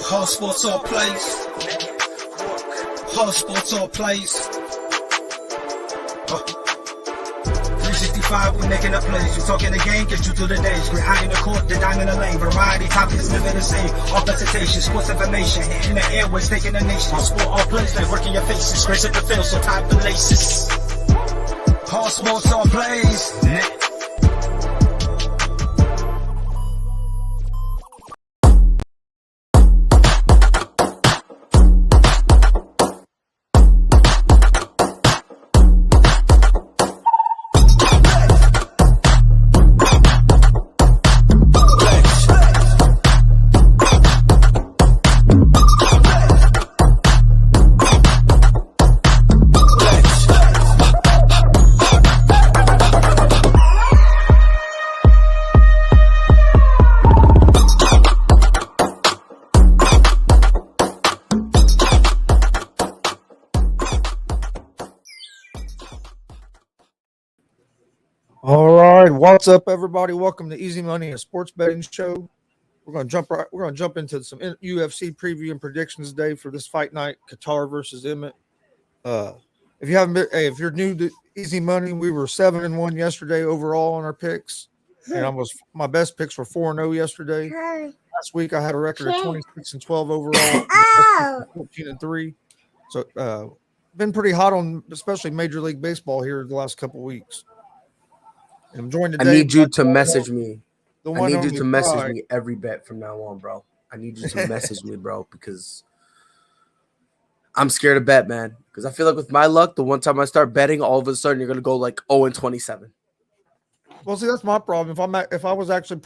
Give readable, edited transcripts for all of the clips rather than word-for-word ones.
Hard sports all plays. Hard sports all plays. 365, we making a plays. You talking the game, get you through the days. We're high in the court, the dime in the lane. Variety topics, living the same. All presentation, sports information. In the airways, taking the nation. Hard sport all plays, they working your faces. Grace up the field, so tie the laces. Hard sports all plays. All right, what's up, everybody? Welcome to Easy Money, a sports betting show. We're gonna jump into some UFC preview and predictions today for this fight night, KATTAR versus EMMETT. If you're new to Easy Money, we were 7-1 yesterday overall on our picks, and my best picks were 4-0 yesterday. Last week I had a record of 26-12 overall, 14-3. So been pretty hot on especially Major League Baseball here the last couple weeks. And I'm joined today. I need you to message me. I need you to message me every bet from now on, bro. I need you to message me, bro, because I'm scared to bet, man. Because I feel like with my luck, the one time I start betting, all of a sudden you're gonna go like 0-27. Well, see, that's my problem. If I was actually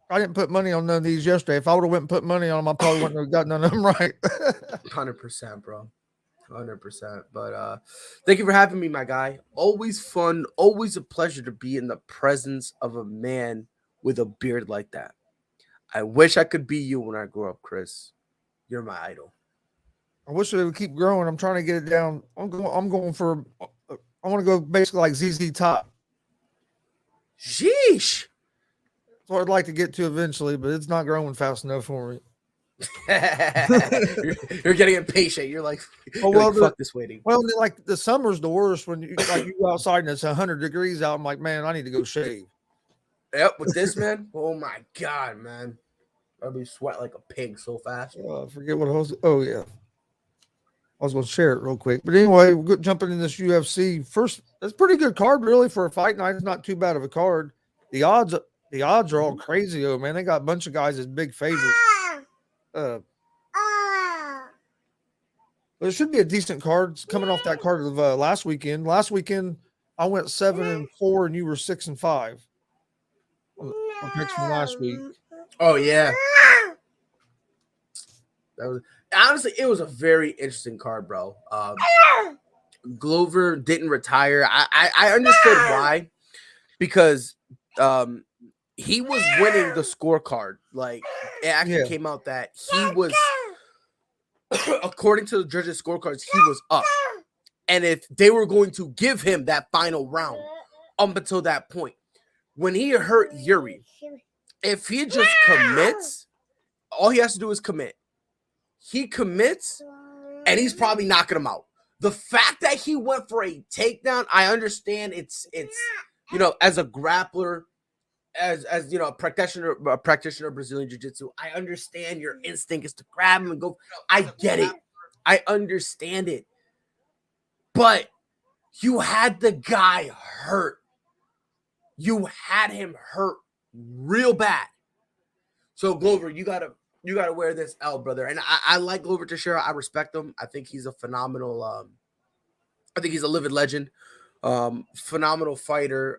I didn't put money on none of these yesterday. If I would have went and put money on them, I probably wouldn't have got none of them right. 100%, bro. 100%. But thank you for having me, my guy. Always fun, always a pleasure to be in the presence of a man with a beard like that. I wish I could be you when I grow up, Chris. You're my idol. I wish it would keep growing. I'm trying to get it down. I want to go basically like ZZ Top. Sheesh. That's what I'd like to get to eventually, but it's not growing fast enough for me. You're getting impatient. You're like, fuck this waiting. Well, like the summer's the worst when you go outside and it's 100 degrees out. I'm like, man, I need to go shave. Yep, with this, man. Oh my god, man. I'll be sweat like a pig so fast. I forget what I was. Oh yeah, I was going to share it real quick. But anyway, we're jumping in this UFC first. That's a pretty good card, really, for a fight night. It's not too bad of a card. The odds are all crazy, though, man. They got a bunch of guys as big favorites. There should be a decent card coming off that card of last weekend. Last weekend, I went 7-4, and you were 6-5. On picks from last week. Oh yeah, that was honestly it was a very interesting card, bro. Glover didn't retire. I understood why, because he was winning the scorecard. Like it actually came out that he was, according to the judges' scorecards, he was up. And if they were going to give him that final round up until that point, when he hurt Yuri, if he just commits, all he has to do is commit. He commits, and he's probably knocking him out. The fact that he went for a takedown, I understand it's as a grappler, as a practitioner of Brazilian Jiu-Jitsu, I understand your instinct is to grab him and go. I get it. I understand it. But you had the guy hurt. You had him hurt real bad. So Glover, you gotta wear this L, brother. And I like Glover Teixeira. I respect him. I think he's a phenomenal. I think he's a living legend. Phenomenal fighter.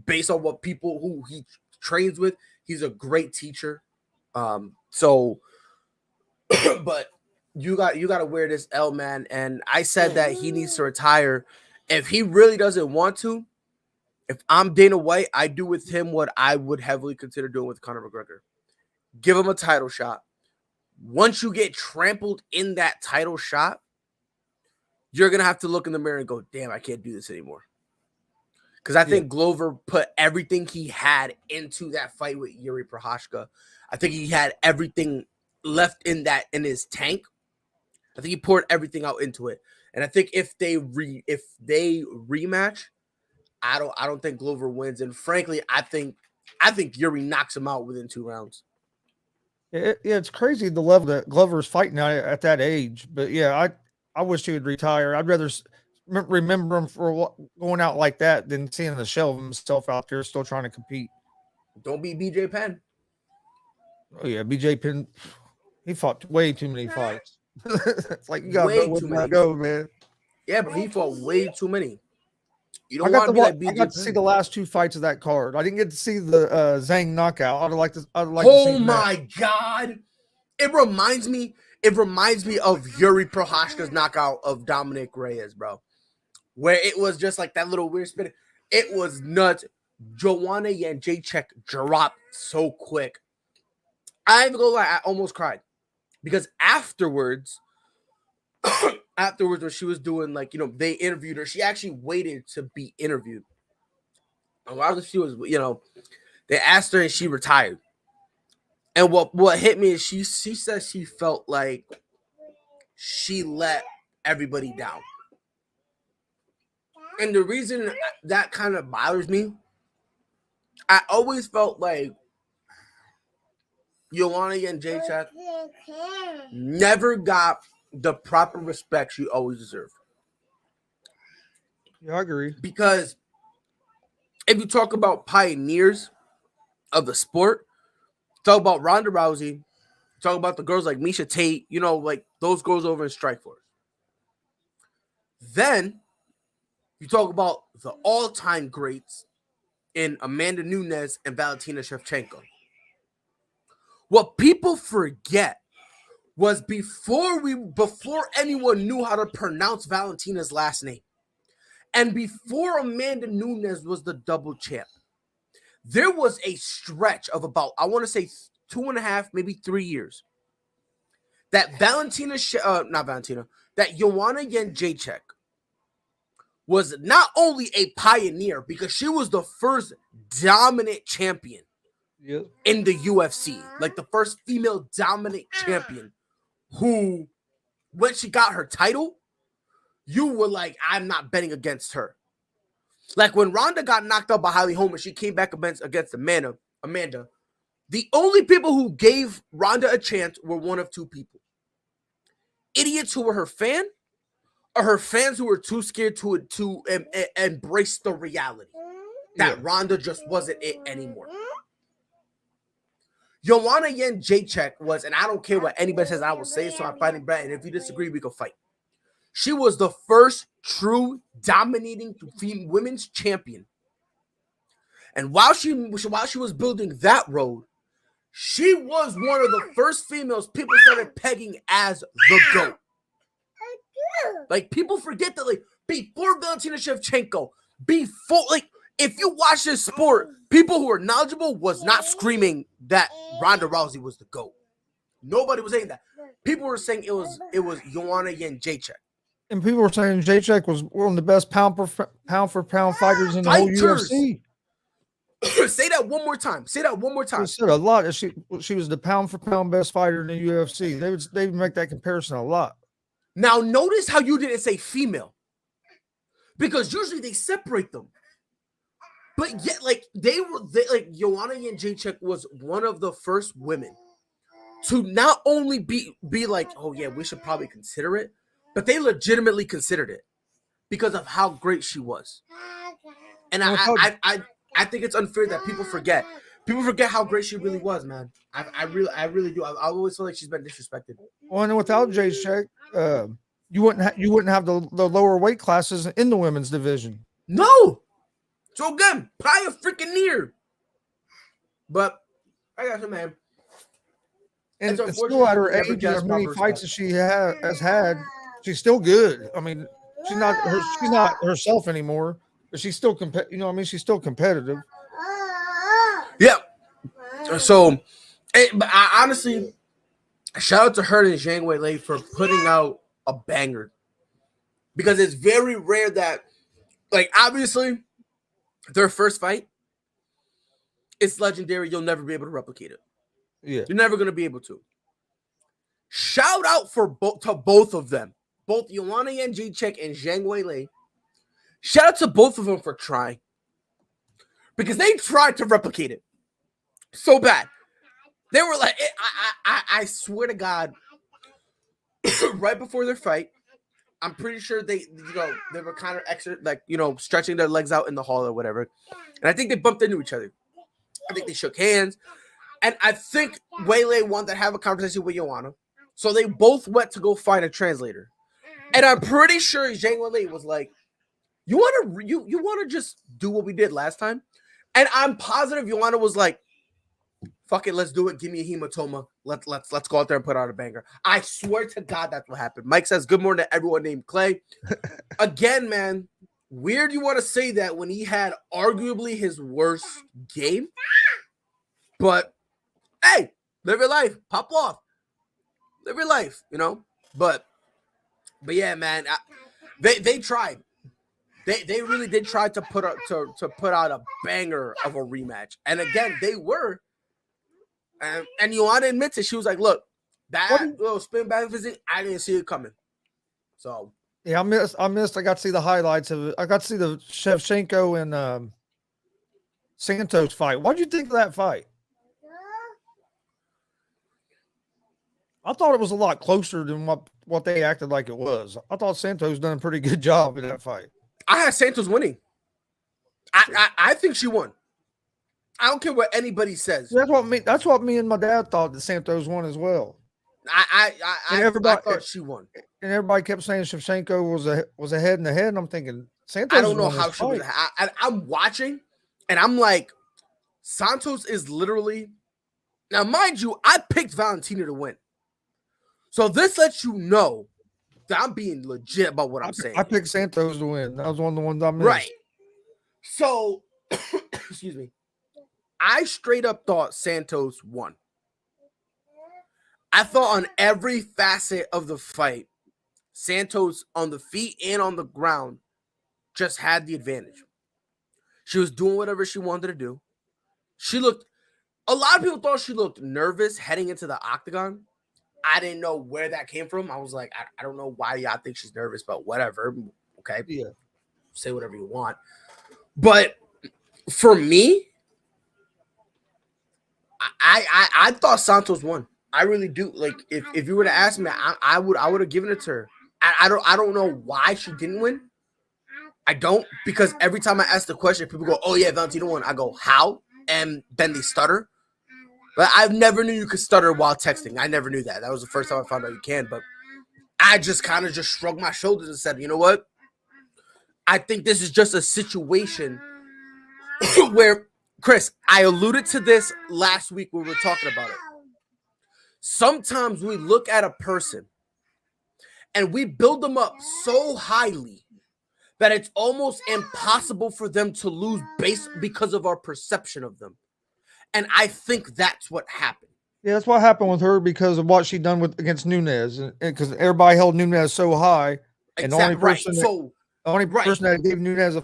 Based on what people who he trains with, he's a great teacher. But you got to wear this L, man. And I said that he needs to retire if he really doesn't want to. If I'm Dana White, I do with him what I would heavily consider doing with Conor McGregor. Give him a title shot. Once you get trampled in that title shot, you're going to have to look in the mirror and go, damn, I can't do this anymore. Because I think Glover put everything he had into that fight with Yuri Prochazka. I think he had everything left in his tank. I think he poured everything out into it. And I think if they rematch, I don't think Glover wins. And frankly, I think Yuri knocks him out within 2 rounds. It's crazy the level that Glover's fighting at that age. But yeah, I wish he would retire. I'd rather remember him for going out like that than seeing the shell of himself out there still trying to compete. Don't be BJ Penn. Oh yeah, BJ Penn. He fought way too many fights. It's like you gotta know where to go, man. Yeah, but he fought way too many. You don't want to be like BJ Penn. I got to see the last 2 fights of that card. I didn't get to see the Zhang knockout. I'd like to see my God. It reminds me of Yuri Prohashka's knockout of Dominic Reyes, bro. Where it was just like that little weird spin. It was nuts. Joanna Jędrzejczyk dropped so quick. I ain't gonna lie, I almost cried. Because afterwards, when she was doing, like, they interviewed her, she actually waited to be interviewed. And while she was, they asked her and she retired. And what hit me is she said she felt like she let everybody down. And the reason that kind of bothers me, I always felt like Joanna Jędrzejczyk never got the proper respect she always deserved. Yeah, I agree. Because if you talk about pioneers of the sport, talk about Ronda Rousey, talk about the girls like Miesha Tate, like those girls over in Strikeforce. Then you talk about the all-time greats in Amanda Nunes and Valentina Shevchenko. What people forget was before anyone knew how to pronounce Valentina's last name, and before Amanda Nunes was the double champ, there was a stretch of about, I want to say 2.5, maybe 3 years, that Joanna Jędrzejczyk was not only a pioneer because she was the first dominant champion in the UFC, like the first female dominant champion who, when she got her title, you were like, I'm not betting against her. Like when Ronda got knocked out by Holly Holm and she came back against Amanda, the only people who gave Ronda a chance were one of 2 people. Idiots who were her fan, or her fans who were too scared to embrace the reality that Ronda just wasn't it anymore. Joanna Jędrzejczyk was, and I don't care what anybody says, I will say it, so I'm fighting Brett, and if you disagree, we can fight. She was the first true dominating women's champion. And while she was building that road, she was one of the first females people started pegging as the GOAT. Like, people forget that, like, before Valentina Shevchenko, if you watch this sport, people who are knowledgeable was not screaming that Ronda Rousey was the GOAT. Nobody was saying that. People were saying it was Joanna Jędrzejczyk. And people were saying Jędrzejczyk was one of the best pound for pound fighters in the whole UFC. Say that one more time. I said a lot. She was the pound for pound best fighter in the UFC. They would make that comparison a lot. Now notice how you didn't say female, because usually they separate them. But yet, like Joanna Jędrzejczyk was one of the first women to not only be like, oh yeah, we should probably consider it, but they legitimately considered it because of how great she was. And I think it's unfair that people forget. People forget how great she really was, man. I really do. I always feel like she's been disrespected. Well, and without Jędrzejczyk, you wouldn't have the lower weight classes in the women's division. No. So again, probably a freaking near. But I got you, man. And still at her age, as many fights as she has had, she's still good. I mean, she's not herself anymore, but she's still she's still competitive. Yeah. So, but I honestly, shout out to her and Zhang Weili for putting out a banger, because it's very rare that, like, obviously, their first fight, it's legendary. You'll never be able to replicate it. Yeah, you're never going to be able to. shout out to both of them, both Joanna Jędrzejczyk and Zhang Weili. Shout out to both of them for trying, because they tried to replicate it so bad. They were like, I swear to God, right before their fight, I'm pretty sure they were kind of extra, like, stretching their legs out in the hall or whatever. And I think they bumped into each other. I think they shook hands. And I think Weili wanted to have a conversation with Joanna. So they both went to go find a translator. And I'm pretty sure Zhang Weili was like, you want to just do what we did last time? And I'm positive Joanna was like, fuck it, let's do it. Give me a hematoma. Let's go out there and put out a banger. I swear to God that's what happened. Mike says, good morning to everyone named Clay. Again, man, weird you want to say that when he had arguably his worst game. But, hey, live your life. Pop off. Live your life, But yeah, man, they tried. They really did try to put out a banger of a rematch. And again, they were. And Joanna admits it. She was like, look, that little spin back physique, I didn't see it coming. So yeah, I missed. I got to see the highlights of it. I got to see the Shevchenko and Santos fight. What'd you think of that fight? I thought it was a lot closer than what they acted like it was. I thought Santos done a pretty good job in that fight. I had Santos winning. I think she won. I don't care what anybody says. That's what me and my dad thought, that Santos won as well. I thought she won. And everybody kept saying Shevchenko was ahead in the head, and I'm thinking Santos. I don't know how she was. I'm watching, and I'm like, Santos is literally. Now, mind you, I picked Valentina to win, so this lets you know that I'm being legit about what I'm saying. I picked Santos to win. That was one of the ones I missed. Right. So, excuse me. I straight up thought Santos won. I thought on every facet of the fight, Santos on the feet and on the ground just had the advantage. She was doing whatever she wanted to do. A lot of people thought she looked nervous heading into the octagon. I didn't know where that came from. I was like, I don't know why y'all think she's nervous, but whatever. Okay. Yeah. Say whatever you want. But for me, I thought Santos won. I really do. Like, if you were to ask me, I would have given it to her. I don't know why she didn't win. I don't, because every time I ask the question, people go, "Oh yeah, Valentina won." I go, "How?" And then they stutter. But I never knew you could stutter while texting. I never knew that. That was the first time I found out you can. But I just kind of just shrugged my shoulders and said, you know what? I think this is just a situation where, Chris, I alluded to this last week when we were talking about it. Sometimes we look at a person and we build them up so highly that it's almost impossible for them to lose because of our perception of them. And I think that's what happened. Yeah, that's what happened with her because of what she done against Nunes, and because everybody held Nunes so high, and the only person that gave Nunes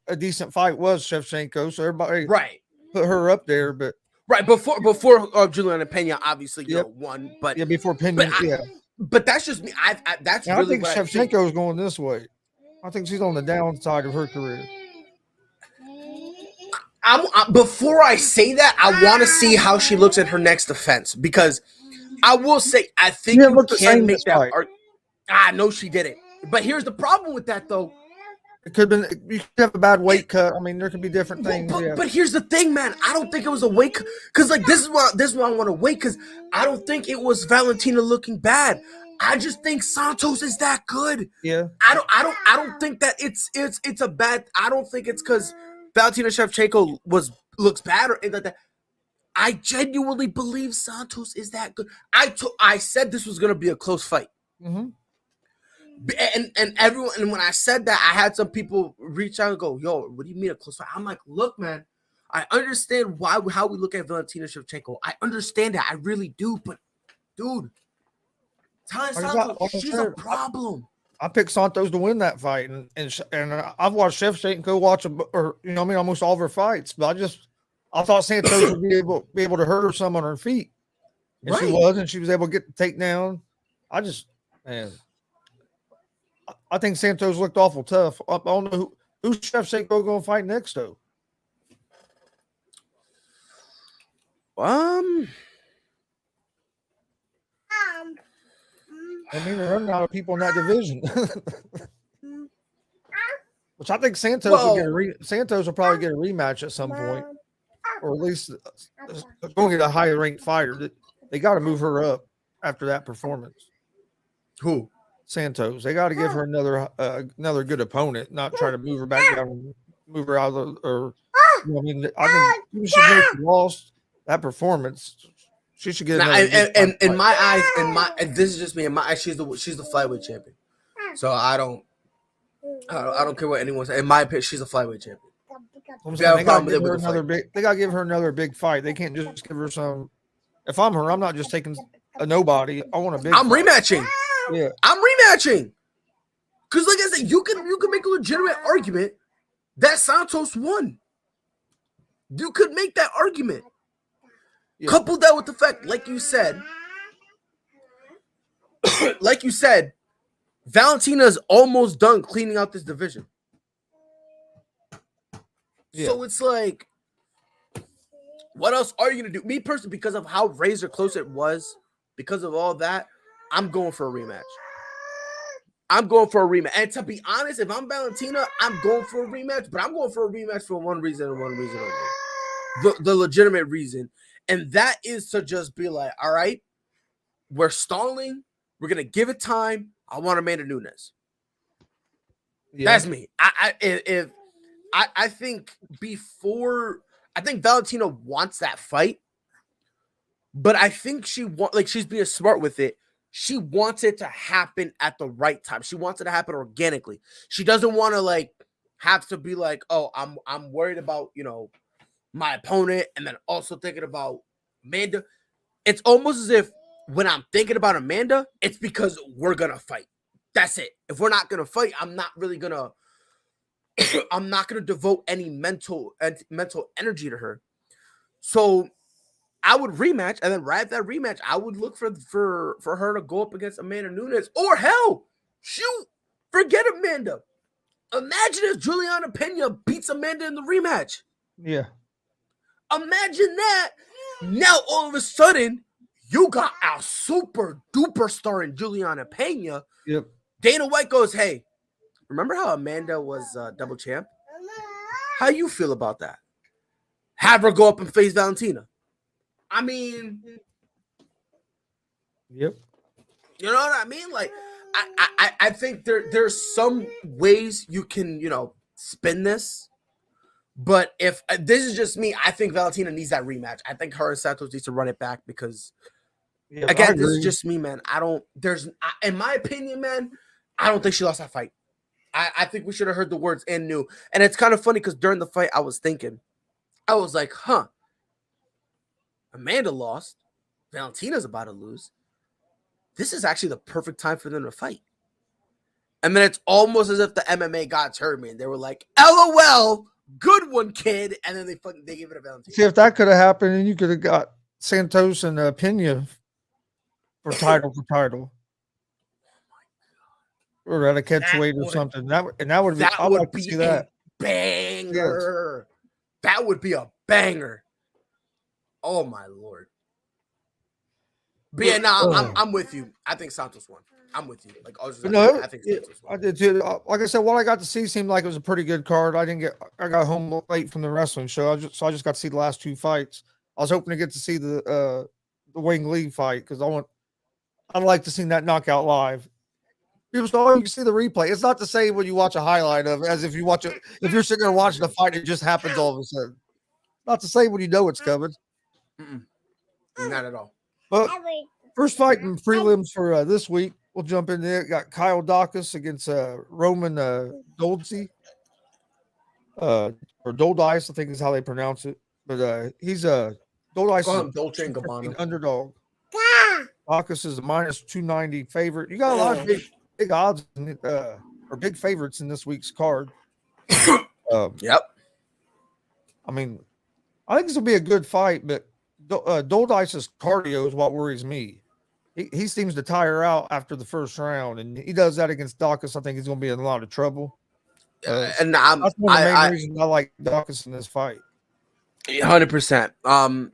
a decent fight was Shevchenko. So everybody put her up there, but before Juliana Pena obviously won, but before Pena, But that's just me. I think Shevchenko is going this way. I think she's on the downside of her career. Before I say that, I want to see how she looks at her next defense, because I will say I think you can make that argument. No, she didn't. But here's the problem with that, though. It could have been, you could have a bad weight cut. I mean, there could be different things. But here's the thing, man. I don't think it was a weight cut, because like this is why I want to wait, because I don't think it was Valentina looking bad. I just think Santos is that good. Yeah. I don't think that it's a bad. I don't think it's because Valentina Shevchenko looks bad or anything like that. I genuinely believe Santos is that good. I said this was gonna be a close fight. Mm-hmm. And everyone, and when I said that, I had some people reach out and go, "Yo, what do you mean a close fight?" I'm like, "Look, man, I understand how we look at Valentina Shevchenko. I understand that, I really do. But, dude, Santos, she's a problem." I picked Santos to win that fight, and I've watched Shevchenko almost all of her fights, but I thought Santos would be able to hurt her some on her feet, and she was able to get the takedown. Man, I think Santos looked awful tough. I don't know who's Shevchenko going to fight next, though. I mean, they're running out of people in that division. Which I think Santos will probably get a rematch at some point, or at least going to get a higher ranked fighter. They got to move her up after that performance. Who? Santos. They got to give her another good opponent, not try to move her back down, move her out of or. I mean, I think she should lost that performance. She should get another. In my eyes, this is just me. In my eyes, she's the flyweight champion. So I don't care what anyone says. In my opinion, she's a flyweight champion. They got to give her another big fight. They can't just give her some. If I'm her, I'm not just taking a nobody. I want a big. I'm fight. Rematching. Yeah, I'm rematching. Because, like I said, you can make a legitimate argument that Santos won. You could make that argument. Yeah. Couple that with the fact, like you said, Valentina's almost done cleaning out this division. Yeah. So it's like, what else are you going to do? Me personally, because of how razor close it was, because of all that, I'm going for a rematch. And to be honest, if I'm Valentina, I'm going for a rematch, but I'm going for a rematch for one reason and one reason only. The legitimate reason. And that is to just be like, all right, we're stalling. We're going to give it time. I want Amanda Nunes. Yeah. That's me. I think Valentina wants that fight, but I think she's being smart with it. She wants it to happen at the right time. She wants it to happen organically. She doesn't want to have to be like, oh, I'm worried about, my opponent and then also thinking about Amanda. It's almost as if when I'm thinking about Amanda, it's because we're going to fight. That's it. If we're not going to fight, I'm not going to devote any mental energy to her. So I would rematch, and then right after that rematch, I would look for her to go up against Amanda Nunes. Or hell, shoot, forget Amanda. Imagine if Juliana Pena beats Amanda in the rematch. Yeah. Imagine that. Now all of a sudden, you got a super duper star in Juliana Pena. Yep. Dana White goes, hey, remember how Amanda was double champ? How you feel about that? Have her go up and face Valentina. I mean, yep. You know what I mean? Like, I think there's some ways you can, spin this. But if this is just me, I think Valentina needs that rematch. I think her and Santos needs to run it back because, again, this is just me, man. In my opinion, man, I don't think she lost that fight. I think we should have heard the words and knew. And it's kind of funny because during the fight, I was like, Amanda lost. Valentina's about to lose. This is actually the perfect time for them to fight. And then it's almost as if the MMA gods heard me and they were like, LOL, good one, kid. And then they gave it to Valentina. See, if that could have happened, and you could have got Santos and Pena for title. Or at a catchweight or something. That would be. I would like to see that. Banger. Yes. That would be a banger. Oh my Lord. But yeah, I'm with you. I think Santos won. I'm with you. I think Santos won. I did too. Like I said, what I got to see seemed like it was a pretty good card. I got home late from the wrestling show. I just got to see the last two fights. I was hoping to get to see the Wing Lee fight because I'd like to see that knockout live. People say, oh, you can see the replay. It's not the same when you watch a highlight of it as if you watch it. If you're sitting there watching the fight, it just happens all of a sudden. Not the same when you know it's coming. Not at all. But first fight in prelims for this week, we'll jump in there. Got Kyle Dacus against Roman Dolce. Or Doldice, I think is how they pronounce it. But he's Doldice is Dolce and Gabbana underdog. Dacus is a minus 290 favorite. You got a lot of big odds or big favorites in this week's card. Yep. I mean, I think this will be a good fight, but Doldice's cardio is what worries me. he seems to tire out after the first round, and he does that against Dawkins. I think he's going to be in a lot of trouble. And That's one of the main reasons I like Dawkins in this fight. 100%.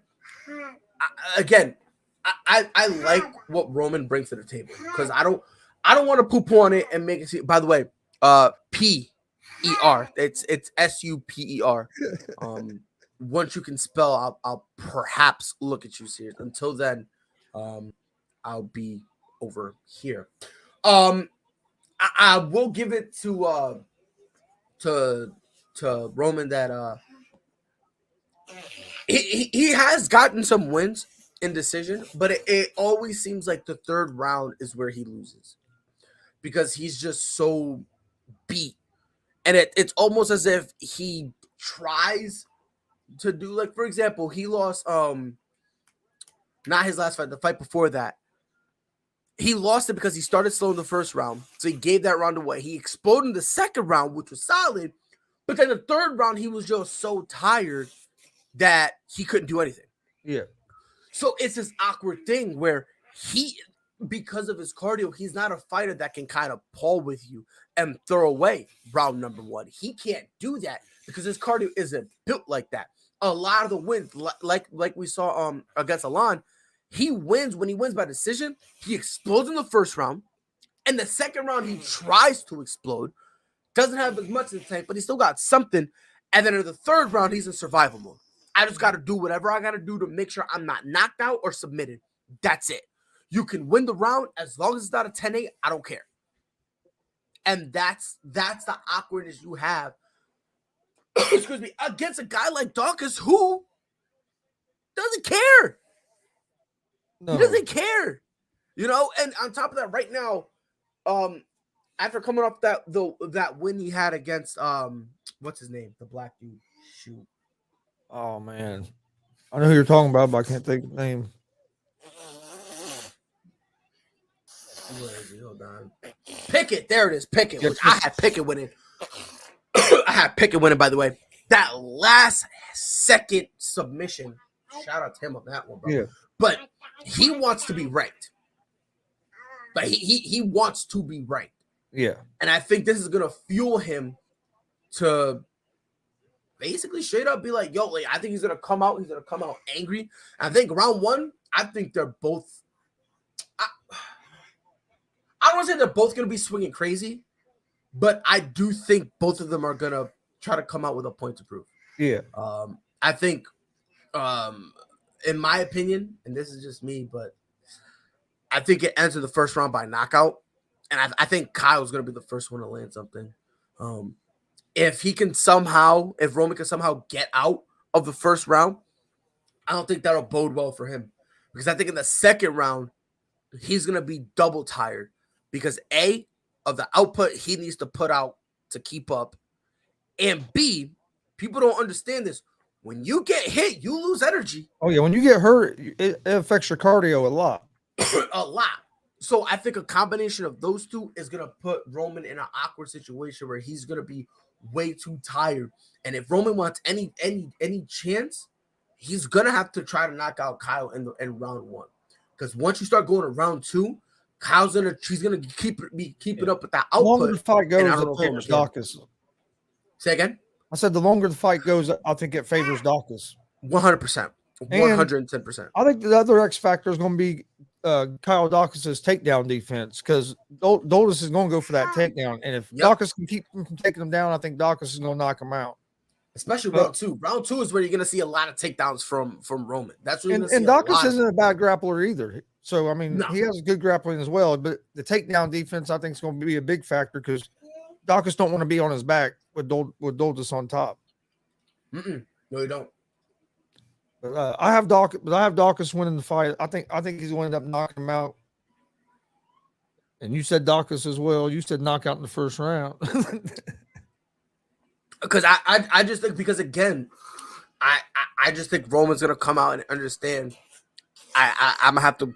Again, I like what Roman brings to the table because I don't want to poo-poo on it and make it. By the way, P-E-R. It's S-U-P-E-R. Once you can spell, I'll perhaps look at you serious. Until then, I'll be over here. I will give it to Roman that he has gotten some wins in decision, but it always seems like the third round is where he loses because he's just so beat, and it's almost as if he tries to do, like, for example, he lost not his last fight, the fight before that. He lost it because he started slow in the first round, so he gave that round away. He exploded in the second round, which was solid, but then the third round he was just so tired that he couldn't do anything. Yeah. So it's this awkward thing where because of his cardio, he's not a fighter that can kind of pull with you and throw away round number one. He can't do that because his cardio isn't built like that. A lot of the wins, like we saw against Alon, he wins when he wins by decision. He explodes in the first round, and the second round he tries to explode, doesn't have as much in the tank, but he still got something. And then in the third round, he's in survival mode. I just got to do whatever I got to do to make sure I'm not knocked out or submitted. That's it. You can win the round as long as it's not a 10-8. I don't care. And that's the awkwardness you have. Excuse me, against a guy like Dawkins who doesn't care. No. He doesn't care. You know, and on top of that, right now, after coming off that win he had against what's his name? The black dude. Shoot. Oh man. I know who you're talking about, but I can't think of the name. Where is he? Hold on. Pickett. There it is. Pickett. Which I had Pickett winning. I had Pickett winning, by the way. That last second submission. Shout out to him on that one, bro. Yeah. But he wants to be ranked. But he wants to be ranked. Yeah. And I think this is gonna fuel him to basically straight up be like, yo, like, I think he's gonna come out angry. I think round one, I think they're both. I don't want to say they're both going to be swinging crazy, but I do think both of them are going to try to come out with a point to prove. Yeah. I think, in my opinion, and this is just me, but I think it ends in the first round by knockout. And I think Kyle's going to be the first one to land something. If Roman can somehow get out of the first round, I don't think that'll bode well for him. Because I think in the second round, he's going to be double tired. Because A, of the output he needs to put out to keep up. And B, people don't understand this. When you get hit, you lose energy. Oh, yeah. When you get hurt, it affects your cardio a lot. A lot. So I think a combination of those two is going to put Roman in an awkward situation where he's going to be way too tired. And if Roman wants any chance, he's going to have to try to knock out Kyle in round one. Because once you start going to round two, she's gonna keep it up with that output. The longer the fight goes, it favors Dawkins. Say again? I said the longer the fight goes, I think it favors Dawkins. 100%. 110%. I think the other X factor is going to be Kyle Dawkins' takedown defense because Doldis is going to go for that takedown. And if Dawkins can keep him from taking him down, I think Dawkins is going to knock him out. Especially round two. Round two is where you're going to see a lot of takedowns from Roman. That's what you're going to see. And Dawkins isn't a bad grappler either. So, I mean, he has good grappling as well. But the takedown defense, I think, is going to be a big factor because Dawkins don't want to be on his back with Doldis on top. No, you don't. But I have Dawkins winning the fight. I think he's going to end up knocking him out. And you said Dawkins as well. You said knockout in the first round. Because I just think, because again, I just think Roman's gonna come out and understand. I'm gonna have to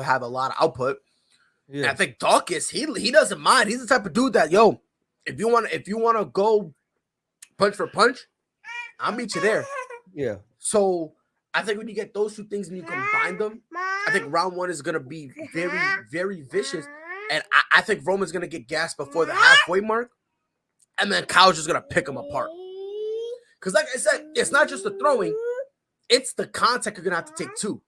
have a lot of output. Yeah. And I think Dawkins, he doesn't mind. He's the type of dude that, yo, if you wanna go punch for punch, I'll meet you there. Yeah. So I think when you get those two things and you combine them, I think round 1 is gonna be very, very vicious, and I think Roman's gonna get gassed before the halfway mark, and then Kyle's just gonna pick him apart. Because, like I said, it's not just the throwing; it's the contact you're gonna have to take too.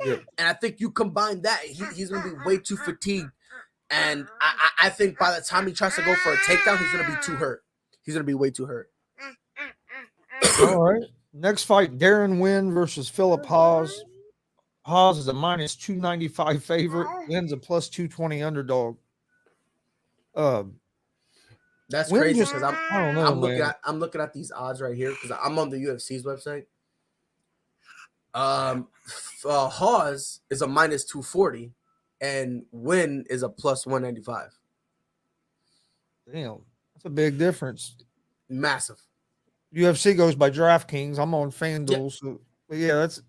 Yeah. And I think you combine that, he's gonna be way too fatigued, and I think by the time he tries to go for a takedown, he's gonna be too hurt. He's gonna be way too hurt. All right. Next fight, Darren Wynn versus Philip Haas. Haas is a minus 295 favorite. Wynn's a plus 220 underdog. That's Wynn crazy just- because I don't know, man. I'm looking at these odds right here because I'm on the UFC's website. Hawes is a minus 240 and Wynn is a plus 195. Damn, that's a big difference. Massive. UFC goes by DraftKings. I'm on FanDuel, so but yeah, that's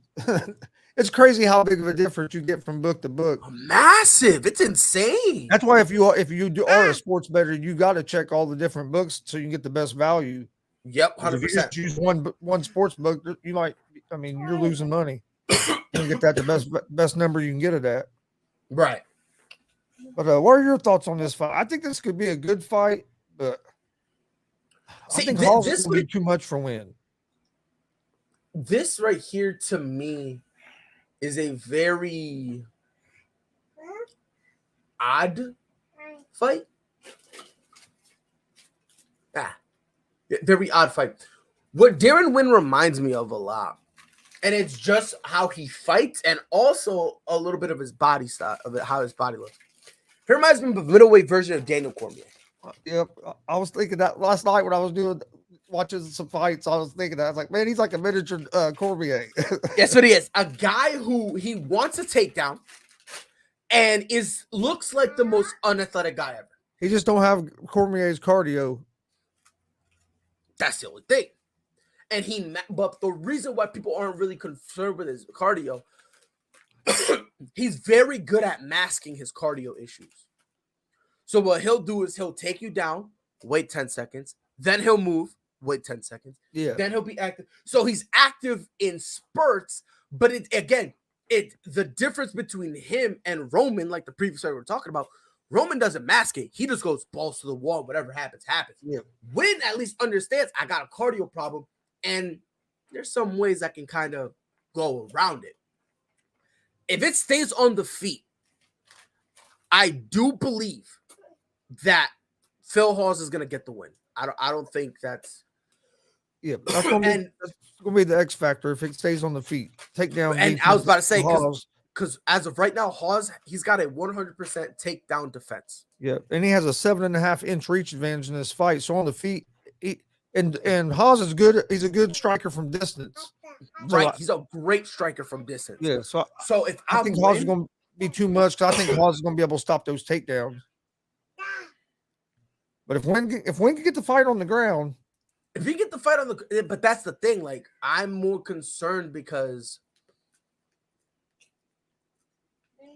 it's crazy how big of a difference you get from book to book. Massive. It's insane. That's why if you are a sports bettor, you got to check all the different books so you can get the best value. Yep, If you 100%. just use one sports book, you might. I mean, you're losing money. You get that the best number you can get it at. Right. But what are your thoughts on this fight? I think this could be a good fight, but See, I think thi- Hall's this going to would- be too much for Wynn. This right here to me is a very odd fight. Very odd fight. What Darren Wynn reminds me of a lot, and it's just how he fights and also a little bit of his body style, of how his body looks. He reminds me of a middleweight version of Daniel Cormier. Yep, I was thinking that last night when I was watching some fights. I was thinking that I was like, man, he's like a miniature Cormier. That's what he is. A guy who he wants to take down and looks like the most unathletic guy ever. He just don't have Cormier's cardio. That's the only thing. And but the reason why people aren't really concerned with his cardio, he's very good at masking his cardio issues. So what he'll do is he'll take you down, wait 10 seconds, then he'll move, wait 10 seconds, Yeah, then he'll be active. So he's active in spurts, but the difference between him and Roman, like the previous fight we were talking about, Roman doesn't mask it. He just goes balls to the wall. Whatever happens, happens. Yeah. Wynn at least understands I got a cardio problem, and there's some ways I can kind of go around it. If it stays on the feet, I do believe that Phil Hawes is going to get the win. I don't think that's. yeah. That's gonna be the X factor if it stays on the feet. Take down. And I was about to say Hawes. because as of right now, Hawes he's got a 100% takedown defense. Yeah, and he has a 7.5 inch reach advantage in this fight. So on the feet, and Hawes is good. He's a good striker from distance. So Right, he's a great striker from distance. Yeah, so if I think Hawes is going to be too much because I think Hawes is going to be able to stop those takedowns. But if Wynn can get the fight on the ground, if he get the fight on the, but that's the thing. Like I'm more concerned because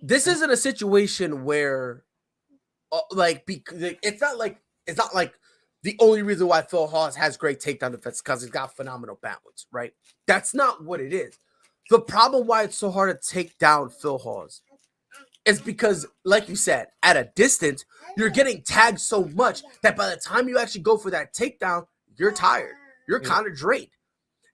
this isn't a situation where, it's not like the only reason why Phil Hawes has great takedown defense because he's got phenomenal balance, right? That's not what it is. The problem why it's so hard to take down Phil Hawes is because, like you said, at a distance, you're getting tagged so much that by the time you actually go for that takedown, you're tired. You're kind of drained.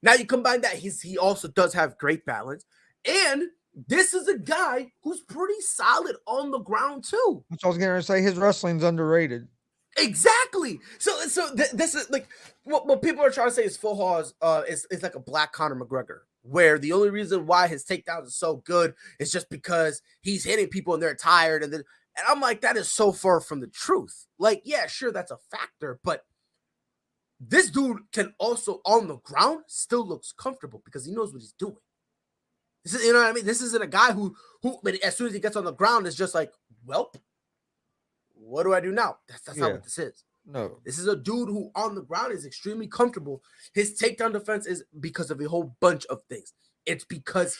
Now you combine that, he also does have great balance, and this is a guy who's pretty solid on the ground too. which I was going to say, his wrestling's underrated. Exactly. So this is like what people are trying to say is Phil Hawes is like a black Conor McGregor, where the only reason why his takedowns are so good is just because he's hitting people and they're tired, and I'm like, that is so far from the truth. Like, yeah, sure, that's a factor, but this dude can also on the ground still looks comfortable because he knows what he's doing. This is, you know what I mean? This isn't a guy who but as soon as he gets on the ground is just like, well, what do I do now? That's not what this is. No, this is a dude who on the ground is extremely comfortable. His takedown defense is because of a whole bunch of things. It's because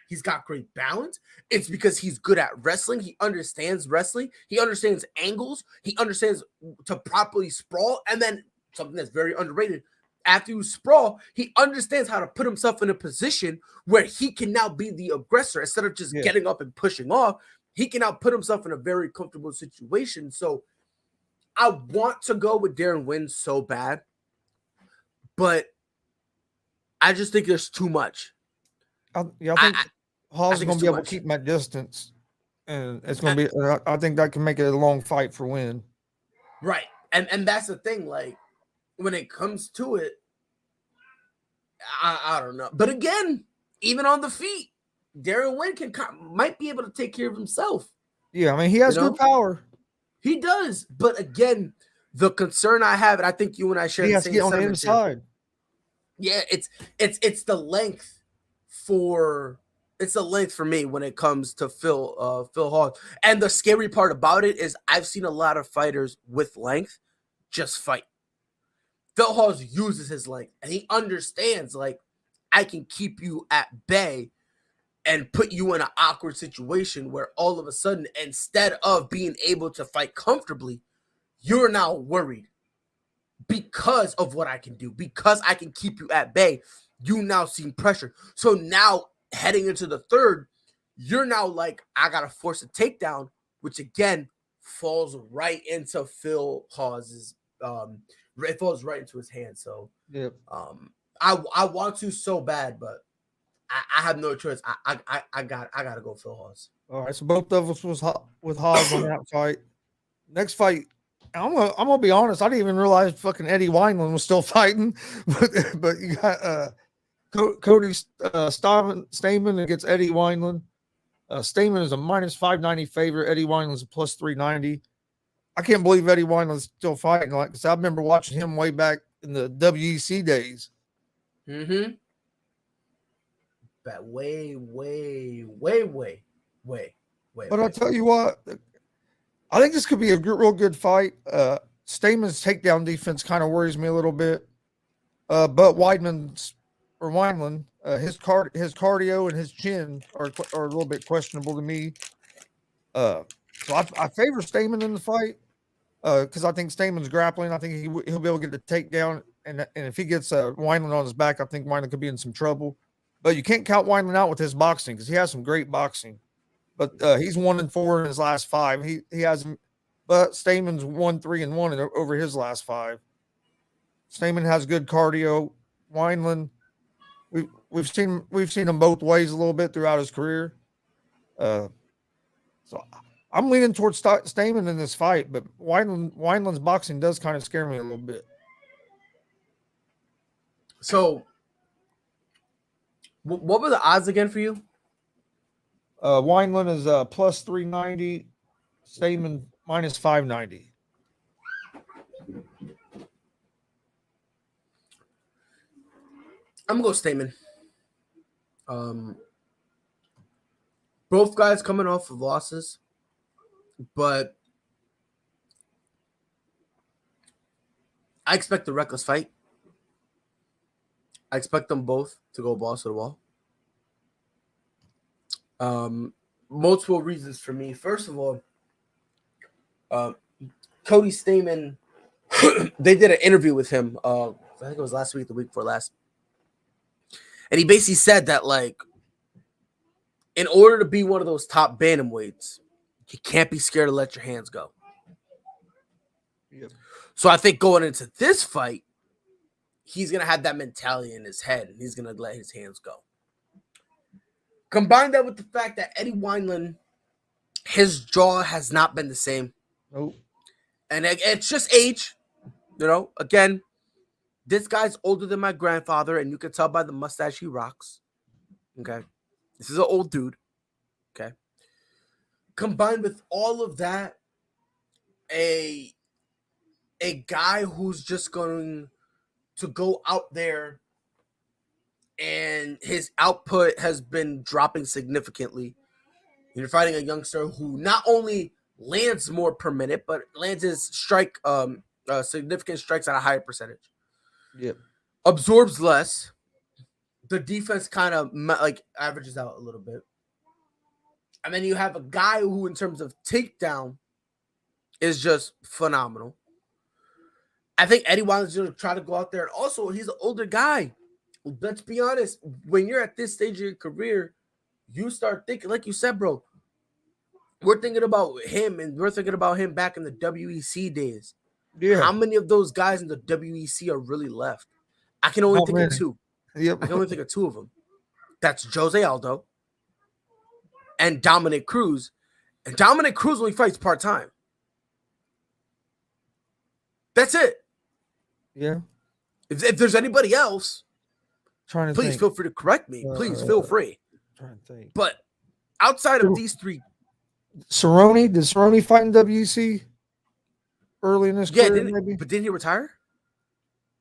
he's got great balance. It's because he's good at wrestling. He understands wrestling. He understands angles. He understands to properly sprawl. And then something that's very underrated, after you sprawl, he understands how to put himself in a position where he can now be the aggressor instead of just getting up and pushing off. He can now put himself in a very comfortable situation. So I want to go with Darren Wynn so bad, but I just think there's too much. I think Hall's going to be able to keep my distance, and it's going to be. I think that can make it a long fight for Wynn. Right, and that's the thing. Like when it comes to it, I don't know. But again, even on the feet, Darren Wynn might be able to take care of himself. Yeah, I mean he has good power. He does, but again, the concern I have, and I think you and I share the same on the inside. Yeah, it's the length for me when it comes to Phil Hall. And the scary part about it is I've seen a lot of fighters with length just fight. Phil Hawes uses his length, and he understands, like, I can keep you at bay and put you in an awkward situation where all of a sudden, instead of being able to fight comfortably, you're now worried because of what I can do, because I can keep you at bay. You now seem pressure. So now heading into the third, you're now like, I got to force a takedown, which again falls right into Phil Hawes's it falls right into his hand. So I want to so bad, but I have no choice. I gotta go Phil Hawes. All right, so both of us was with Hawes on that fight. Next fight, I'm gonna be honest. I didn't even realize fucking Eddie Wineland was still fighting, but you got Cody Stamen against Eddie Wineland. Stamen is a minus 590 favorite. Eddie Wineland's a plus 390. I can't believe Eddie Wineland's still fighting. Like, cause I remember watching him way back in the WEC days. Mm-hmm. But way. But I'll tell you what, I think this could be a real good fight. Stamen's takedown defense kind of worries me a little bit. But Wineland, his cardio and his chin are a little bit questionable to me. So I favor Stamen in the fight because I think Stamen's grappling. I think he'll be able to get the takedown, and if he gets Wineland on his back, I think Wineland could be in some trouble. But you can't count Wineland out with his boxing because he has some great boxing. But he's 1-4 in his last 5. He hasn't. But Stamen's 1-3-1 over his last 5. Stamen has good cardio. Wineland, we've seen him both ways a little bit throughout his career. So I'm leaning towards Stamen in this fight, but Wineland's boxing does kind of scare me a little bit. So, what were the odds again for you? Wineland is plus 390, Stamen minus 590. I'm going to go Stamen. Both guys coming off of losses, but I expect a reckless fight. I expect them both to go balls to the wall. Multiple reasons for me. First of all, Cody Stamen, they did an interview with him. I think it was last week, the week before last. And he basically said that, like, in order to be one of those top bantamweights, you can't be scared to let your hands go. Yep. So I think going into this fight, he's going to have that mentality in his head, and he's going to let his hands go. Combine that with the fact that Eddie Wineland, his jaw has not been the same. Nope. And it's just age. You know, again, this guy's older than my grandfather, and you can tell by the mustache he rocks. Okay. This is an old dude. Okay. Combined with all of that, a guy who's just going to go out there and his output has been dropping significantly. You're fighting a youngster who not only lands more per minute, but lands his significant strikes at a higher percentage. Yep. Absorbs less. The defense kind of like averages out a little bit. And then you have a guy who, in terms of takedown, is just phenomenal. I think Eddie Wilder's going to try to go out there. And also, he's an older guy. Let's be honest. When you're at this stage of your career, you start thinking, like you said, bro, we're thinking about him, and we're thinking about him back in the WEC days. Yeah. How many of those guys in the WEC are really left? I can only think of two. Yep. I can only think of two of them. That's Jose Aldo and Dominic Cruz. And Dominic Cruz only fights part-time. That's it. Yeah. If there's anybody else, please feel free to correct me. Please feel free. Trying to think. But outside of these three, Cerrone, did Cerrone fight in WEC early in his career? Maybe? But didn't he retire?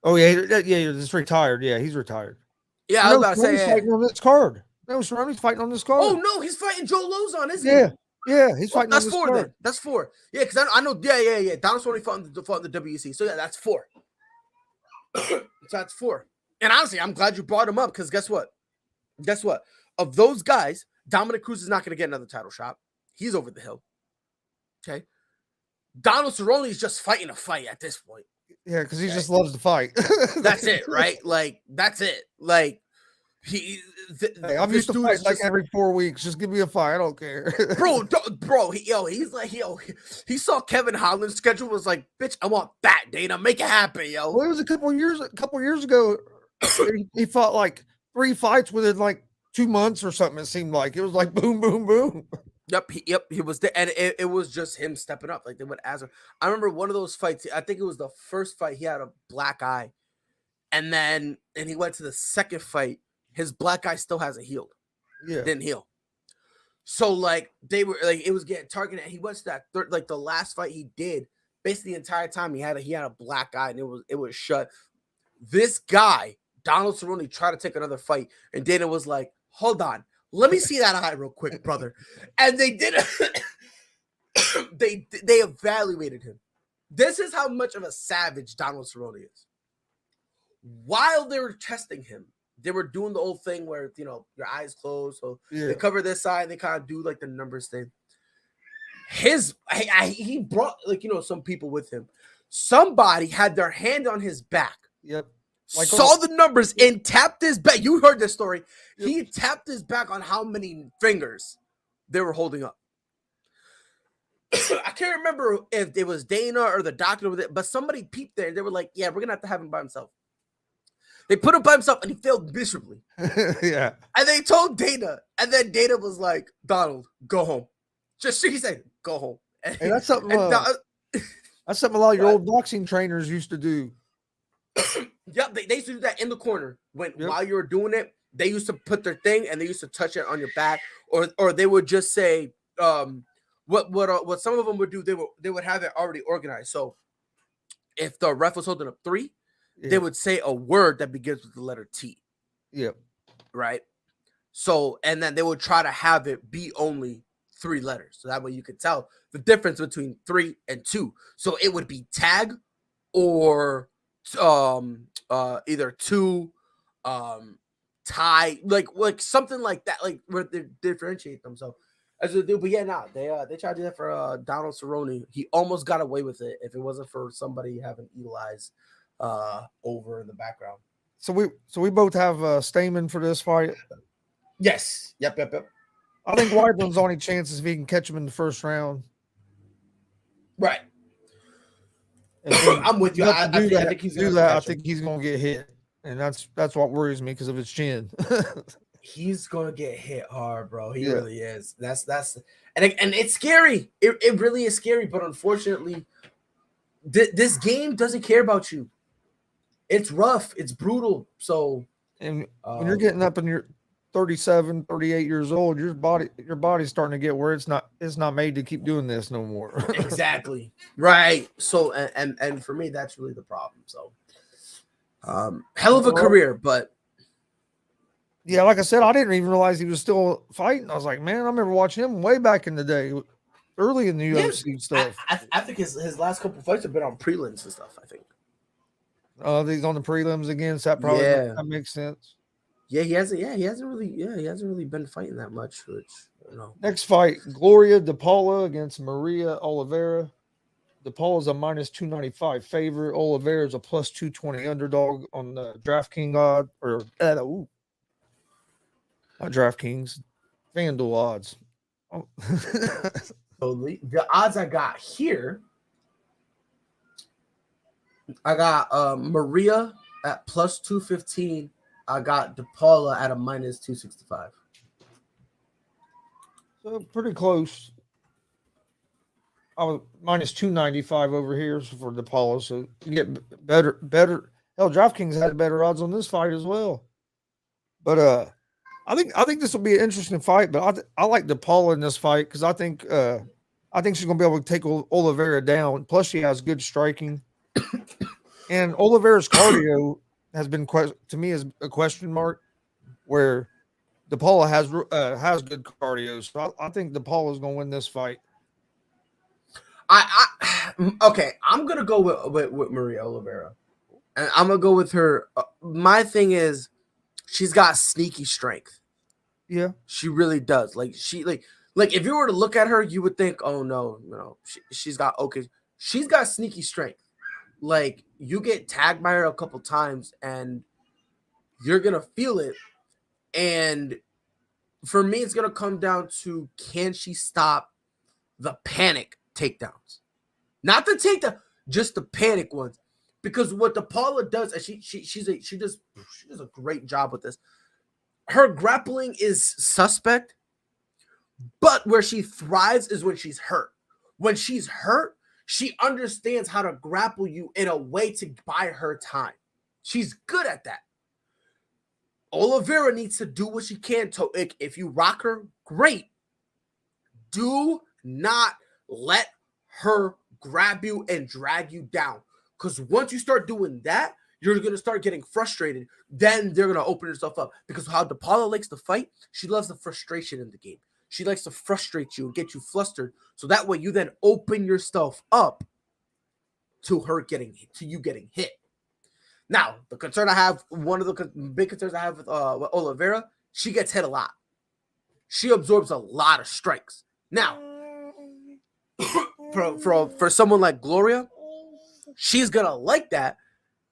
Oh yeah, he's retired. Yeah, he's retired. Yeah, I was about to say, fighting on this card. No, Cerrone's fighting on this card. Oh no, he's fighting Joe Lozon, isn't he? Yeah, he's fighting. That's on this four card. then. That's four. Yeah, because I know. Yeah. Donald Cerrone fought in the WEC. So yeah, that's four. So that's four. And honestly, I'm glad you brought him up because guess what? Of those guys, Dominic Cruz is not going to get another title shot. He's over the hill. Okay. Donald Cerrone is just fighting a fight at this point. Yeah, because he just loves to fight. That's it, right? Like, that's it. Like, I'm used to fight like every 4 weeks. Just give me a fight. I don't care. bro, he saw Kevin Holland's schedule, was like, bitch, I want that, Dana. Make it happen, yo. Well, it was a couple years ago. he fought like 3 fights within like 2 months or something. It seemed like it was like boom, boom, boom. Yep, he was there, and it was just him stepping up. Like they would ask him. I remember one of those fights. I think it was the first fight. He had a black eye, and he went to the second fight. His black eye still hasn't healed. Yeah, didn't heal. So like they were like it was getting targeted. And he went to that third, like the last fight he did. Basically, the entire time he had a black eye, and it was shut. This guy, Donald Cerrone, tried to take another fight, and Dana was like, "Hold on, let me see that eye real quick, brother." And they did it. they evaluated him. This is how much of a savage Donald Cerrone is. While they were testing him, they were doing the old thing where, you know, your eyes closed. So they cover this side and they kind of do like the numbers thing. He brought like, you know, some people with him. Somebody had their hand on his back. Yep. Saw the numbers and tapped his back. You heard this story. Yep. He tapped his back on how many fingers they were holding up. I can't remember if it was Dana or the doctor, but somebody peeped there and they were like, yeah, we're going to have him by himself. They put him by himself and he failed miserably. Yeah. And they told Dana. And then Dana was like, Donald, go home. Just he said, go home. And that's something that's something a lot of your old boxing trainers used to do. Yep, they used to do that in the corner. While you were doing it, they used to put their thing and they used to touch it on your back. Or they would just say, what some of them would do, they would have it already organized. So if the ref was holding up 3, they would say a word that begins with the letter T. Yep. Right. So, and then they would try to have it be only 3 letters. So that way you could tell the difference between 3 and 2. So it would be tag or either 2, tie, like something like that, like where they differentiate themselves as they do. But yeah, they tried to do that for Donald Cerrone. He almost got away with it if it wasn't for somebody having eagle eyes over in the background. So we both have Stamen for this fight. Yes. Yep. I think Weidman's only chances if he can catch him in the first round. Right. I'm with you. I think he's going to I think he's going to get hit, and that's what worries me because of his chin. He's going to get hit hard, bro. He really is. That's and it's scary. It really is scary, but unfortunately, this game doesn't care about you. It's rough. It's brutal. So, and when you're getting up and you're 37, 38 years old, your body's starting to get where it's not made to keep doing this no more. Exactly. Right. So, and for me, that's really the problem. So, hell of a career, but yeah, like I said, I didn't even realize he was still fighting. I was like, man, I remember watching him way back in the day, early in the UFC stuff. I think his last couple fights have been on prelims and stuff, I think. He's on the prelims again, so that probably that makes sense. Yeah, he hasn't really been fighting that much, which, you know. Next fight, Gloria DePaula against Maria Oliveira. DePaul is a minus 295 favorite. Oliveira is a plus 220 underdog on the DraftKings odd or not DraftKings, FanDuel odds. Oh. Totally. The odds I got here, I got Maria at plus 215. I got DePaula at a minus 265. So pretty close. I was minus 295 over here for DePaula. So you get better. Hell, DraftKings had better odds on this fight as well. But I think this will be an interesting fight. But I like DePaula in this fight because I think she's gonna be able to take Oliveira down. Plus, she has good striking, and Oliveira's cardio has been to me is a question mark. Where DePaula has good cardio, so I think DePaula is gonna win this fight. Okay, I'm gonna go with Maria Oliveira, and I'm gonna go with her. My thing is, she's got sneaky strength. Yeah, she really does. Like if you were to look at her, you would think, oh no, she's got she's got sneaky strength. Like you get tagged by her a couple times, and you're gonna feel it. And for me, it's gonna come down to can she stop the panic takedowns, not the takedown, just the panic ones. Because what DePaula does, and she does a great job with this. Her grappling is suspect, but where she thrives is when she's hurt. When she's hurt, she understands how to grapple you in a way to buy her time. She's good at that. Oliveira needs to do what she can to, if you rock her, great. Do not let her grab you and drag you down. Because once you start doing that, you're going to start getting frustrated. Then they're going to open herself up. Because how DePaula likes to fight, she loves the frustration in the game. She likes to frustrate you and get you flustered. So that way you then open yourself up to you getting hit. Now, the concern I have, one of the big concerns I have with Oliveira, she gets hit a lot. She absorbs a lot of strikes. Now, for someone like Gloria, she's going to like that.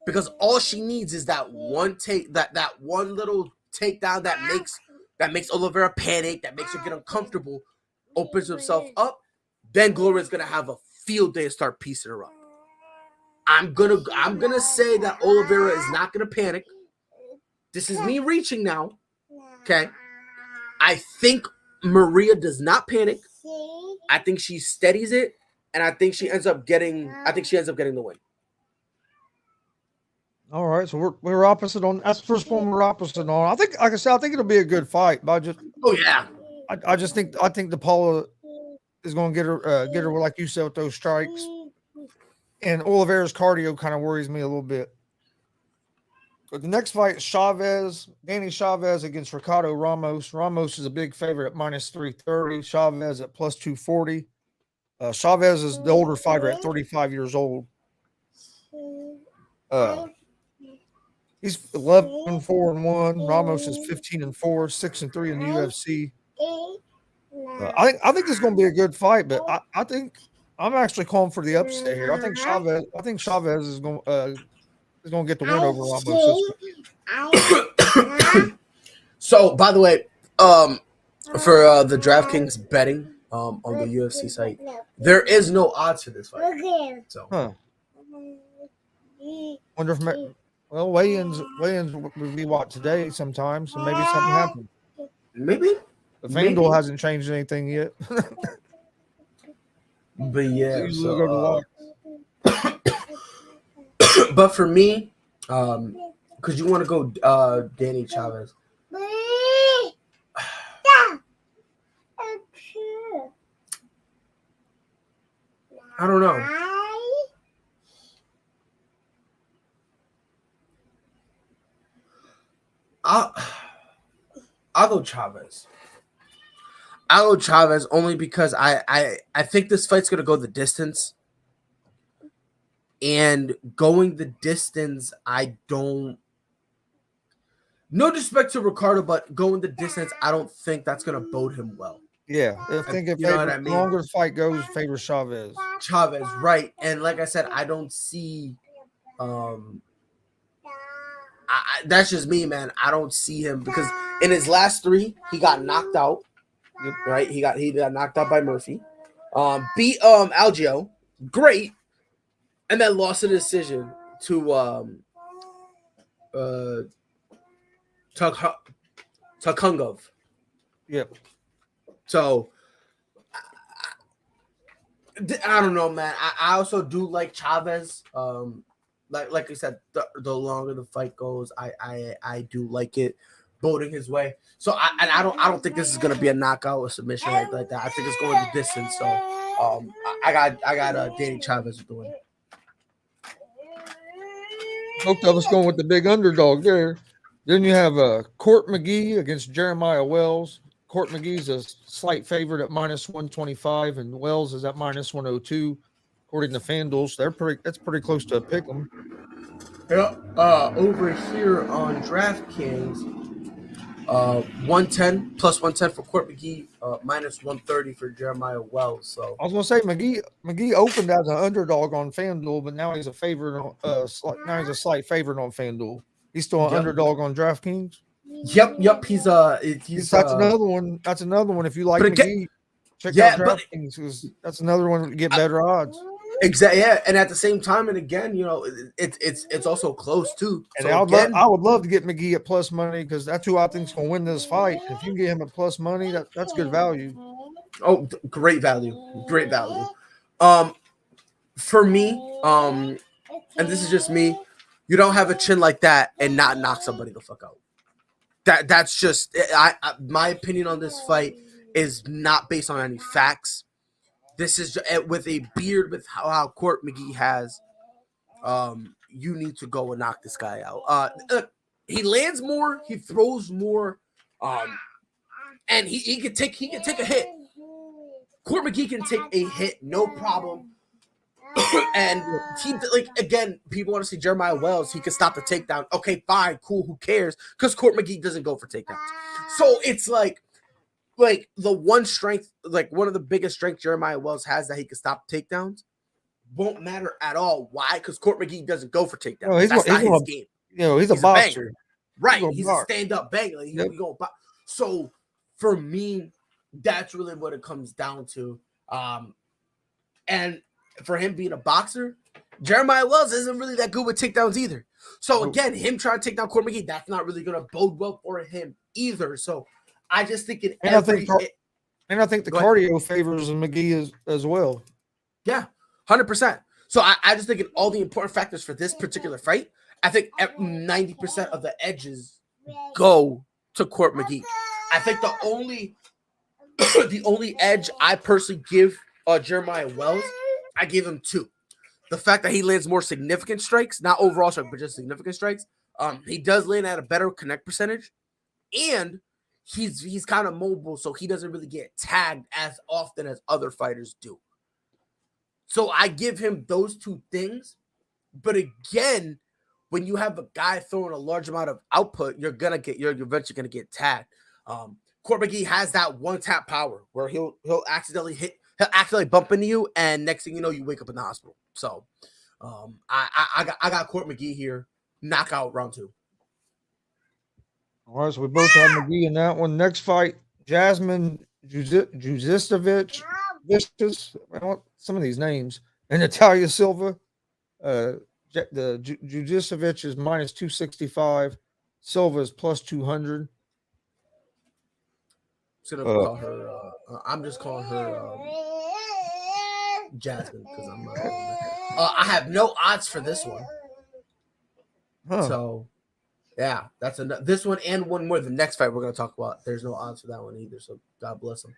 Because all she needs is that one that one little takedown that makes Oliveira panic, that makes her get uncomfortable, opens herself up. Then Gloria's gonna have a field day and start piecing her up. I'm gonna say that Oliveira is not gonna panic. This is me reaching now. Okay. I think Maria does not panic. I think she steadies it, and I think she ends up getting the win. All right, so we're opposite on. That's the first one we're opposite on. I think, like I said, I think it'll be a good fight. But I just think DePaula is going to get her like you said with those strikes, and Oliveira's cardio kind of worries me a little bit. But the next fight is Danny Chavez against Ricardo Ramos. Ramos is a big favorite at minus 330. Chavez at plus 240. Chavez is the older fighter at 35 years old. He's 11-4-1. Ramos is 15-4, 6-3 in the UFC. I think this is going to be a good fight, but I think I'm actually calling for the upset here. I think Chavez is going to get the win over Ramos. So, by the way, for the DraftKings betting on the UFC site, there is no odds for this fight. So, wonder if. Well, weigh-ins would be what today sometimes, so maybe something happened. Maybe. The FanDuel hasn't changed anything yet. But yeah, but for me, because you want to go Danny Chavez. I don't know. I'll go Chavez. I'll go Chavez only because I think this fight's gonna go the distance. And going the distance, I don't. No disrespect to Ricardo, but going the distance, I don't think that's gonna bode him well. Yeah, I think You know what I the mean? longer the fight goes, favors Chavez. Chavez, right? And like I said, I don't see. Um, that's just me, man. I don't see him because in his last 3, he got knocked out. Yep. Right? He got knocked out by Murphy. Beat Algio, great, and then lost a decision to Takungov. Yep. So I don't know, man. I also do like Chavez. Like I said, the longer the fight goes, I do like it voting his way. So I don't think this is gonna be a knockout or submission like that. I think it's going the distance. So I got Danny Chavez doing it. Both of us going with the big underdog there. Then you have Court McGee against Jeremiah Wells. Court McGee's a slight favorite at -125, and Wells is at -102, according to FanDuel. So that's pretty close to a pick 'em. Yeah. Over here on DraftKings, 110 plus 110 for Court McGee, -130 for Jeremiah Wells. So I was gonna say McGee opened as an underdog on FanDuel, but now he's a favorite. Now he's a slight favorite on FanDuel. He's still an underdog on DraftKings. Yep. He's that's another one. That's another one. If you like McGee, check out DraftKings because that's another one to get better odds. Exactly. Yeah, and at the same time, and again, you know, it's also close too. And so I would love to get McGee at plus money because that's who I think is going to win this fight. If you can get him at plus money, that's good value. Oh, great value, great value. For me, and this is just me, you don't have a chin like that and not knock somebody the fuck out. That's just my opinion on this fight is not based on any facts. This is with a beard with how Court McGee has. You need to go and knock this guy out. He lands more, he throws more, and he can take a hit. Court McGee can take a hit, no problem. And he again, people want to see Jeremiah Wells. He can stop the takedown. Okay, fine, cool. Who cares? Because Court McGee doesn't go for takedowns. So it's like the one strength, like one of the biggest strengths Jeremiah Wells has that he can stop takedowns won't matter at all. Why? Because Court McGee doesn't go for takedowns. No, that's not his game. You know, he's a boxer. Right. He's a stand-up banger. So for me, that's really what it comes down to. And for him being a boxer, Jeremiah Wells isn't really that good with takedowns either. So again, him trying to take down Court McGee, that's not really going to bode well for him either. So I just think I think the cardio favors McGee as well. Yeah, 100%. So I just think in all the important factors for this particular fight, I think 90% of the edges go to Court McGee. I think the only edge I personally give Jeremiah Wells, I give him 2. The fact that he lands more significant strikes, not overall strikes, but just significant strikes. He does land at a better connect percentage, and he's kind of mobile, so he doesn't really get tagged as often as other fighters do. So I give him those 2 things. But again, when you have a guy throwing a large amount of output, you're eventually gonna get tagged. Court McGee has that one tap power where he'll accidentally bump into you, and next thing you know, you wake up in the hospital. So I got Court McGee here, knockout round 2. All right, so we both have McGee in that one. Next fight, Jasmine Juzistovich, some of these names, and Natalia Silva. The Juzistovich is -265. Silva is +200. I'm just calling her Jasmine because I'm not. I have no odds for this one. So. Yeah, that's this one and one more. The next fight we're going to talk about, there's no odds for that one either, so God bless him.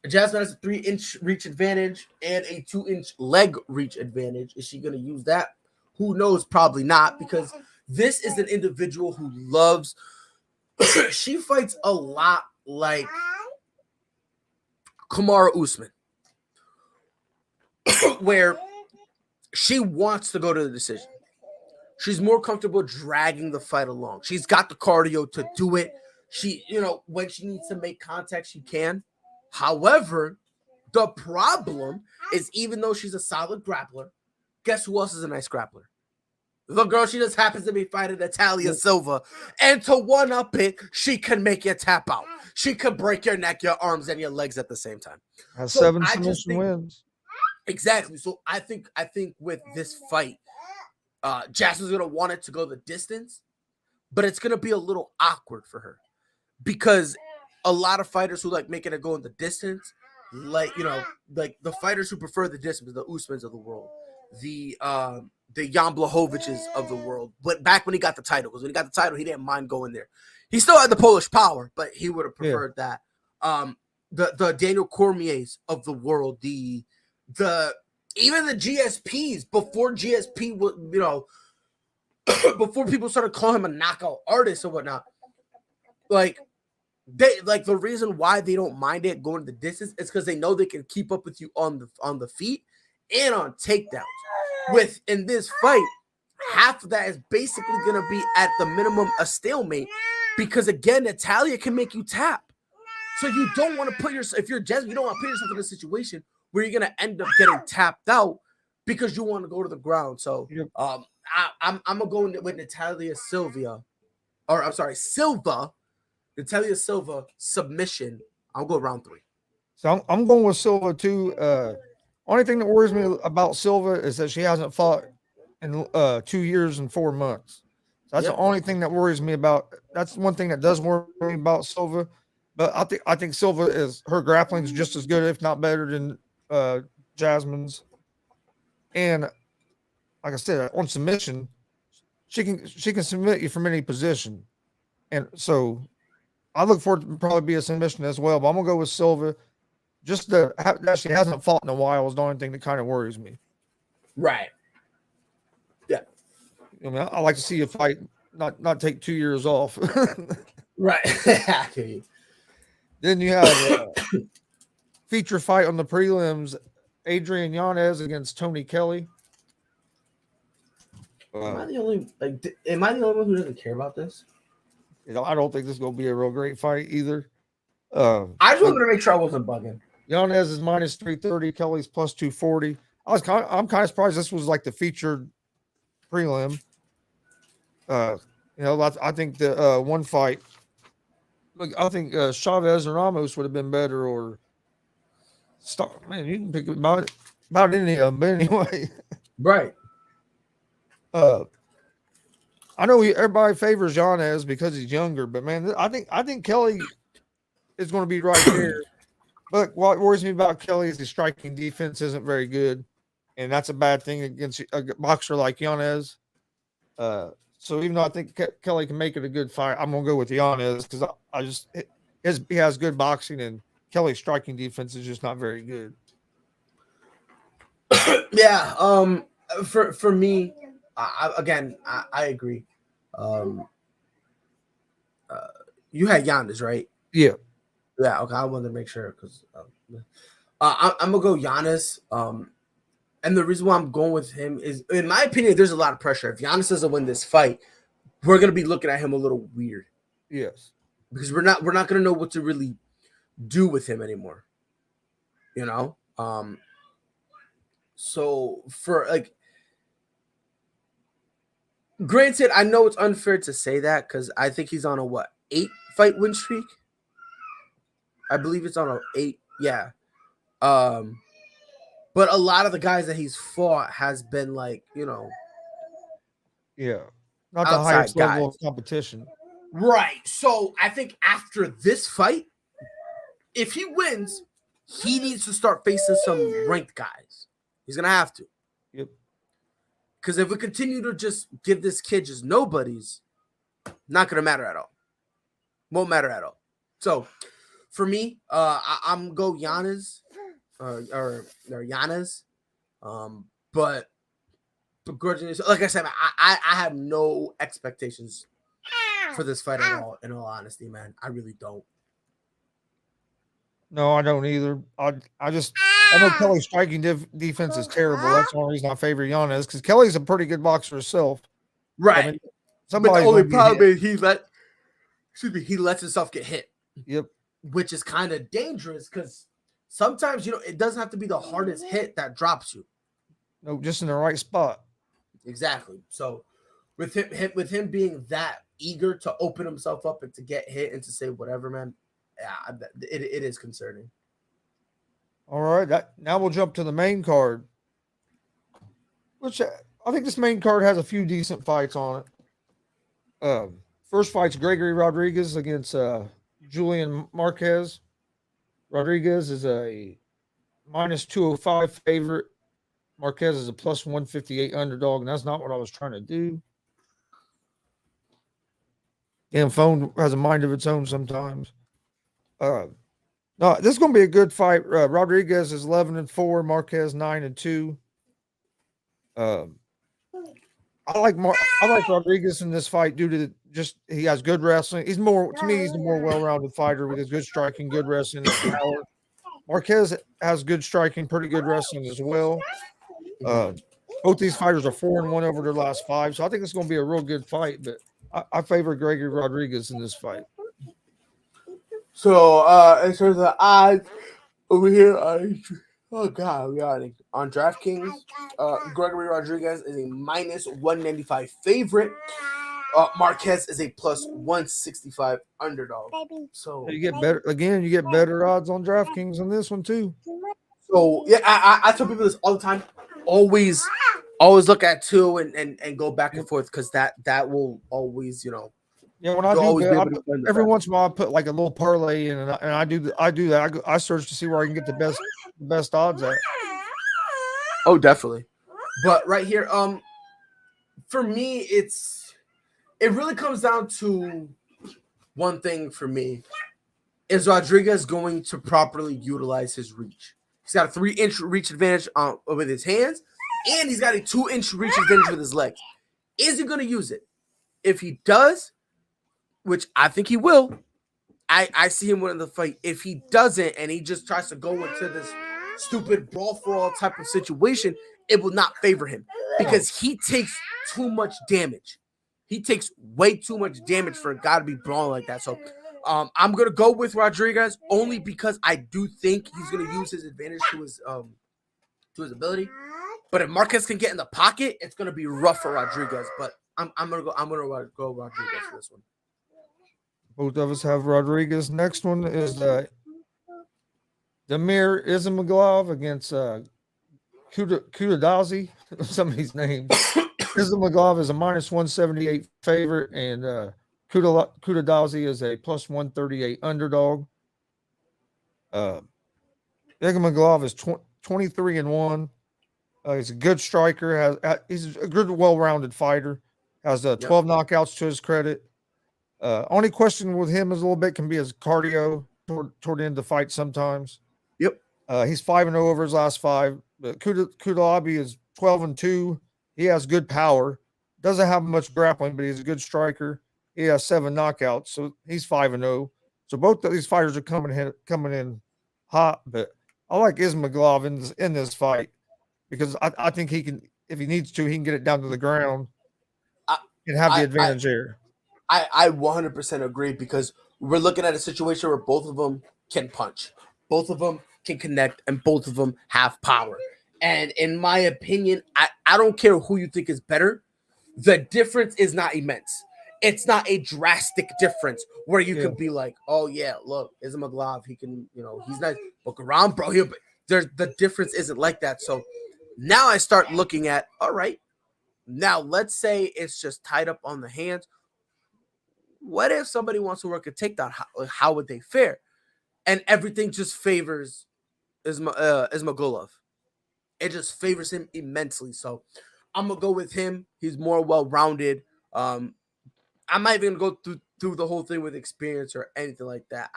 Jasmine has a 3-inch reach advantage and a 2-inch leg reach advantage. Is she going to use that? Who knows? Probably not, because this is an individual who loves – she fights a lot like Kamaru Usman, where she wants to go to the decision. She's more comfortable dragging the fight along. She's got the cardio to do it. She, when she needs to make contact, she can. However, the problem is, even though she's a solid grappler, guess who else is a nice grappler? The girl she just happens to be fighting, Natalia Silva. And to one-up it, she can make you tap out. She could break your neck, your arms, and your legs at the same time. Has 7 submission wins. Exactly. So I think with this fight, Jasmine's gonna want it to go the distance, but it's gonna be a little awkward for her because a lot of fighters who like making it go in the distance, like the fighters who prefer the distance, the Usmans of the world, the Jan Blachowicz of the world. But back when he got the title, because when he got the title, he didn't mind going there. He still had the Polish power, but he would have preferred that. The Daniel Cormiers of the world, even the GSPs before GSP was, before people started calling him a knockout artist or whatnot. The reason why they don't mind it going the distance is because they know they can keep up with you on the feet and on takedowns. In this fight, half of that is basically going to be at the minimum a stalemate because, again, Natalia can make you tap. So you don't want to put yourself, if you're Jasmine, you don't want to put yourself in a situation where you're going to end up getting tapped out because you want to go to the ground. So I'm going to go with Natalia Silva. Natalia Silva submission. I'll go round 3. So I'm going with Silva too. Only thing that worries me about Silva is that she hasn't fought in 2 years and 4 months. So that's the only thing that worries me about. That's one thing that does worry me about Silva. But I think Silva her grappling's just as good, if not better, than Jasmine's. And like I said, on submission, she can submit you from any position. And so I look forward to probably be a submission as well. But I'm gonna go with Silva. Just that she hasn't fought in a while is the only thing that kind of worries me. Right. Yeah. I mean, I like to see a fight not take 2 years off. Right. Then you have a feature fight on the prelims: Adrian Yanez against Tony Kelly. Am I the only one who doesn't care about this? I don't think this is going to be a real great fight either. I just wanted to make sure I wasn't bugging. Yanez is minus 330. Kelly's plus 240. I'm kind of surprised this was like the featured prelim. I think the one fight. Look, I think Chavez and Ramos would have been better, or man, you can pick about any of them. But anyway, right. I know everybody favors Yanez because he's younger, but man, I think Kelly is going to be right there. But what worries me about Kelly is his striking defense isn't very good, and that's a bad thing against a boxer like Yanez. So even though I think Kelly can make it a good fight, I'm gonna go with Yanez because he has good boxing, and Kelly's striking defense is just not very good. Yeah. For me, I agree. You had Yanez, right? Yeah. Yeah. Okay. I wanted to make sure because I'm gonna go Yanez. And the reason why I'm going with him is, in my opinion, there's a lot of pressure. If Yanez doesn't win this fight, we're gonna be looking at him a little weird. Yes. Because we're not gonna know what to really do with him anymore. So for granted, I know it's unfair to say that because I think he's on a 8-fight win streak. I believe it's on a 8. Yeah. But a lot of the guys that he's fought has been yeah, not the highest level of competition. Right. So I think after this fight, if he wins, he needs to start facing some ranked guys. He's gonna have to. Yep. Because if we continue to just give this kid just nobodies, not gonna matter at all. Won't matter at all. So for me, I'm go Yanez. Or Yanez, but begrudgingly, like I said, I have no expectations for this fight at all. In all honesty, man, I really don't. No, I don't either. I know Kelly's striking defense is terrible. That's the only reason I favor Yanez because Kelly's a pretty good boxer herself. Right. I mean, but the only problem is excuse me, he lets himself get hit. Yep. Which is kind of dangerous because sometimes, it doesn't have to be the hardest hit that drops you. No, just in the right spot. Exactly. So with him being that eager to open himself up and to get hit and to say whatever, man, yeah, it is concerning. All right. Now we'll jump to the main card, which I think this main card has a few decent fights on it. First fight's Gregory Rodriguez against Julian Marquez. Rodriguez is a minus 205 favorite. Marquez is a plus 158 underdog, and that's not what I was trying to do. Damn phone has a mind of its own sometimes. No, this is going to be a good fight. Rodriguez is 11-4, Marquez 9-2. I like Rodriguez in this fight due to he has good wrestling. He's the more well-rounded fighter with his good striking, good wrestling, and power. Marquez has good striking, pretty good wrestling as well. Both these fighters are 4-1 over their last 5, so I think it's going to be a real good fight. But I favor Gregory Rodriguez in this fight. So in terms of the odds over here, oh god, we are on DraftKings. Gregory Rodriguez is a minus 195 favorite. Marquez is a plus 165 underdog. So you get better again. You get better odds on DraftKings on this one too. So yeah, I tell people this all the time. Always look at 2 and go back and forth because that will always Yeah, when I do that, every once in a while I put like a little parlay in, and I do that. I search to see where I can get the best odds at. Oh, definitely. But right here, for me, it really comes down to one thing for me. Is Rodriguez going to properly utilize his reach? He's got a 3-inch reach advantage with his hands, and he's got a 2-inch reach advantage with his legs. Is he going to use it? If he does, which I think he will, I see him winning the fight. If he doesn't, and he just tries to go into this stupid brawl for all type of situation, it will not favor him because he takes too much damage. He takes way too much damage for a guy to be brawling like that. So I'm gonna go with Rodriguez only because I do think he's gonna use his advantage to his ability. But if Marquez can get in the pocket, it's gonna be rough for Rodriguez. But I'm gonna go Rodriguez for this one. Both of us have Rodriguez. Next one is Damir Ismagulov against Kutadazi. Some of these names. Ismagulov is a minus 178 favorite, and Kutadazi is a plus 138 underdog. Ismagulov is 23-1. He's a good striker. He's a good, well-rounded fighter. Has 12 knockouts to his credit. Only question with him is a little bit can be his cardio toward the end of the fight sometimes. Yep. He's 5-0 over his last 5. But Kutadazi is 12-2. He has good power. Doesn't have much grappling, but he's a good striker. He has 7 knockouts, so he's 5-0. So both of these fighters are coming in hot. But I like Ismagulov in this fight because I think he can, if he needs to, he can get it down to the ground and have the advantage there. I 100% agree because we're looking at a situation where both of them can punch, both of them can connect, and both of them have power. And in my opinion, I don't care who you think is better. The difference is not immense. It's not a drastic difference where you could be like, oh yeah, look, Ismagulov, he can, he's nice. Look around, bro. The difference isn't like that. So now I start looking at, all right, now let's say it's just tied up on the hands. What if somebody wants to work a takedown? How would they fare? And everything just favors Ismagulov. It just favors him immensely. So I'm going to go with him. He's more well-rounded. I'm not even going to go through the whole thing with experience or anything like that.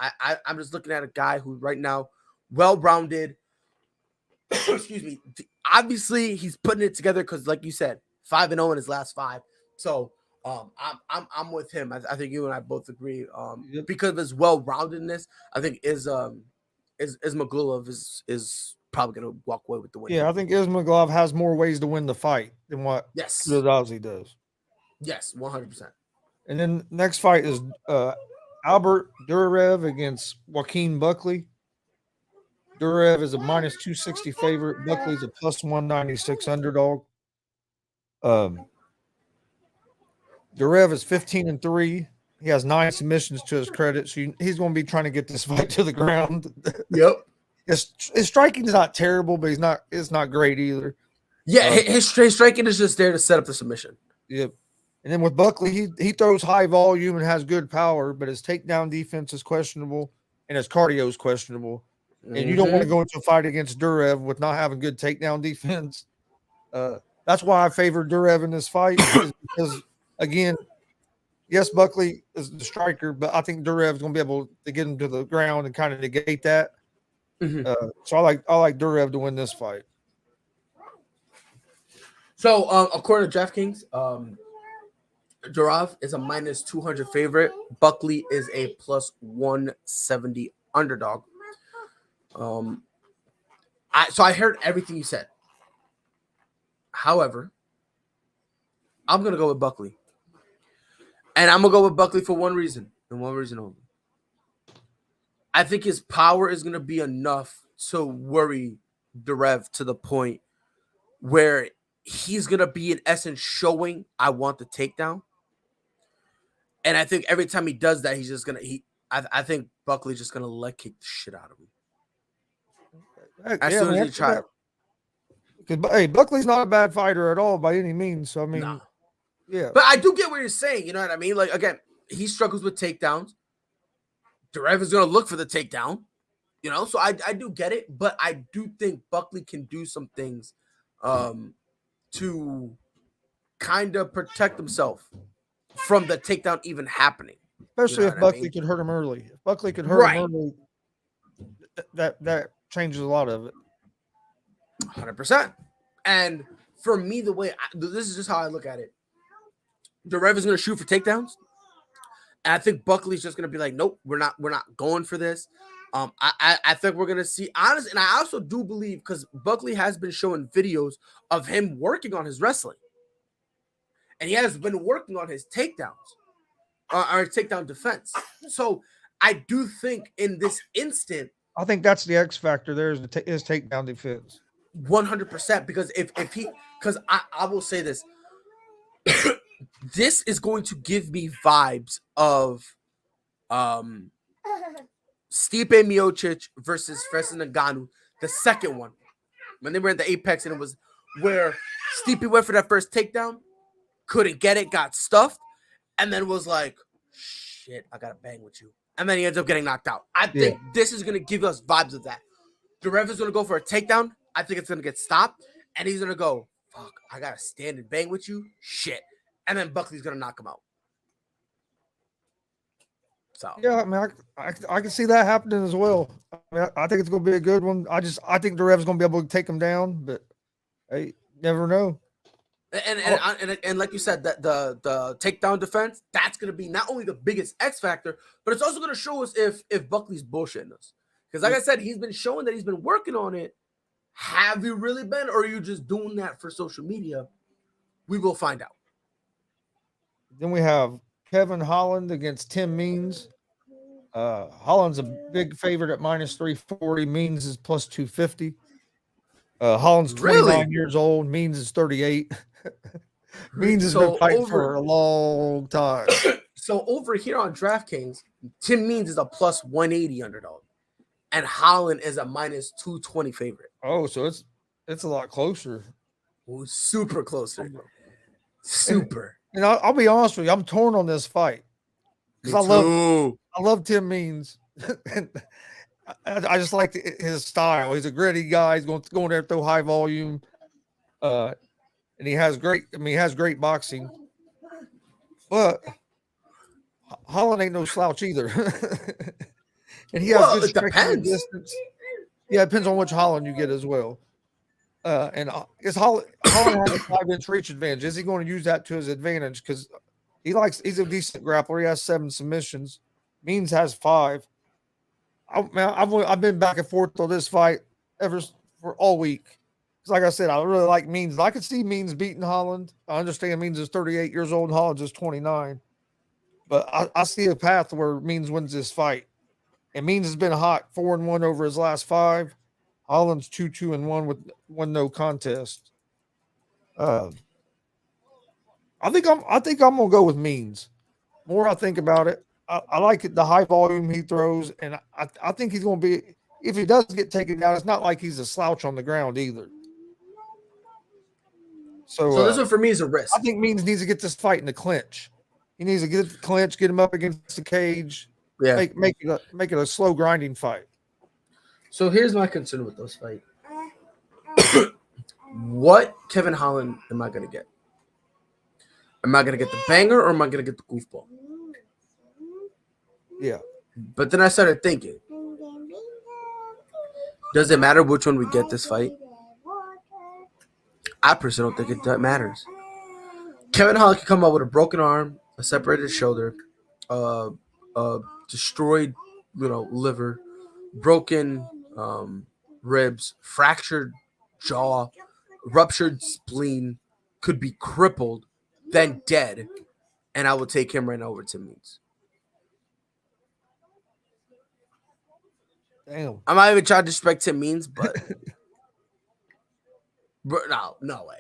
I'm just looking at a guy who right now, well-rounded. Excuse me. Obviously, he's putting it together because, like you said, 5-0 in his last 5. So I'm with him. I think you and I both agree. Because of his well-roundedness, I think Ismagulov is probably going to walk away with the win. Yeah, I think Ismagulov has more ways to win the fight than what Kutadazi does. Yes, 100%. And then next fight is Albert Durarev against Joaquin Buckley. Durarev is a minus 260 favorite. Buckley's a plus 196 underdog. Durarev is 15-3. He has 9 submissions to his credit, so he's going to be trying to get this fight to the ground. Yep. His striking is not terrible, but it's not great either. Yeah, his striking is just there to set up the submission. Yep. And then with Buckley, he throws high volume and has good power, but his takedown defense is questionable and his cardio is questionable. And you don't want to go into a fight against Durarev with not having good takedown defense. That's why I favor Durarev in this fight because, again, yes, Buckley is the striker, but I think Durarev is going to be able to get him to the ground and kind of negate that. So I like Durarev to win this fight. So according to DraftKings, Durarev is a minus 200 favorite. Buckley is a plus 170 underdog. So I heard everything you said. However, I'm gonna go with Buckley, and I'm gonna go with Buckley for one reason and one reason only. I think his power is gonna be enough to worry Durarev to the point where he's gonna be in essence showing I want the takedown. And I think every time he does that, he's just gonna I think Buckley's just gonna leg kick the shit out of him. As soon as he tries. Hey, Buckley's not a bad fighter at all by any means. So I mean, yeah. But I do get what you're saying. You know what I mean? Like again, he struggles with takedowns. Durarev is gonna look for the takedown. You know, so I do get it, but I do think Buckley can do some things to kind of protect himself from the takedown even happening. Especially if Buckley could hurt him early. If Buckley could hurt him early, that changes a lot of it. 100%. And for me, this is just how I look at it. Durarev is going to shoot for takedowns, and I think Buckley's just going to be like, nope, we're not going for this. I think we're going to see honest, and I also do believe because Buckley has been showing videos of him working on his wrestling, and he has been working on his takedowns or his takedown defense. So I do think in this instant, I think that's the X factor. There is his takedown defense. 100%, because because I will say this, this is going to give me vibes of Stipe Miocic versus Francis Ngannou, the second one, when they were at the Apex, and it was where Stipe went for that first takedown, couldn't get it, got stuffed, and then was like, shit, I gotta bang with you. And then he ends up getting knocked out. I think this is going to give us vibes of that. Durarev is going to go for a takedown. I think it's going to get stopped. And he's going to go, fuck, I got to stand and bang with you. Shit. And then Buckley's going to knock him out. So yeah, I mean, I can see that happening as well. I think it's going to be a good one. I think Durev's going to be able to take him down, but hey, never know. And like you said, that the takedown defense, that's going to be not only the biggest X factor, but it's also going to show us if Buckley's bullshitting us. Because like I said, he's been showing that he's been working on it. Have you really been, or are you just doing that for social media? We will find out. Then we have Kevin Holland against Tim Means. Holland's a big favorite at minus 340. Means is plus 250. Holland's 29 years old. Means is 38. Means has been fighting for a long time. So over here on DraftKings, Tim Means is a plus 180 underdog, and Holland is a minus 220 favorite. Oh, so it's a lot closer. Oh, super closer. Super. And I'll be honest with you, I'm torn on this fight because I love Tim Means. I just like his style. He's a gritty guy. He's going there, throw high volume. And he has great boxing. But Holland ain't no slouch either. And he has good striking distance. Yeah, it depends on which Holland you get as well. And is Holland has a 5-inch reach advantage. Is he going to use that to his advantage? Because he's a decent grappler. He has 7 submissions. Means has 5. I've been back and forth on this fight for all week. Because like I said, I really like Means. I could see Means beating Holland. I understand Means is 38 years old and Holland is 29. but I see a path where Means wins this fight. And Means has been hot, 4-1 over his last 5. Holland's 2-2-1 with one no contest. Uh, I think I'm gonna go with Means. More I think about it, I like it, the high volume he throws, and I think he's gonna be, if he does get taken down, it's not like he's a slouch on the ground either. So this one for me is a I risk. think Means needs to get this fight in the clinch. He needs to get the clinch, get him up against the cage, Yeah. make it a slow grinding fight. So here's my concern with those fights. What Kevin Holland am I gonna get? Am I gonna get the banger or am I gonna get the goofball? Yeah. But then I started thinking, does it matter which one we get this fight? I personally don't think it matters. Kevin Holland can come out with a broken arm, a separated shoulder, destroyed, liver, broken ribs, fractured jaw, ruptured spleen, could be crippled, then dead, and I would take him right over to Means. Damn. I'm not even trying to disrespect Tim Means, but no way.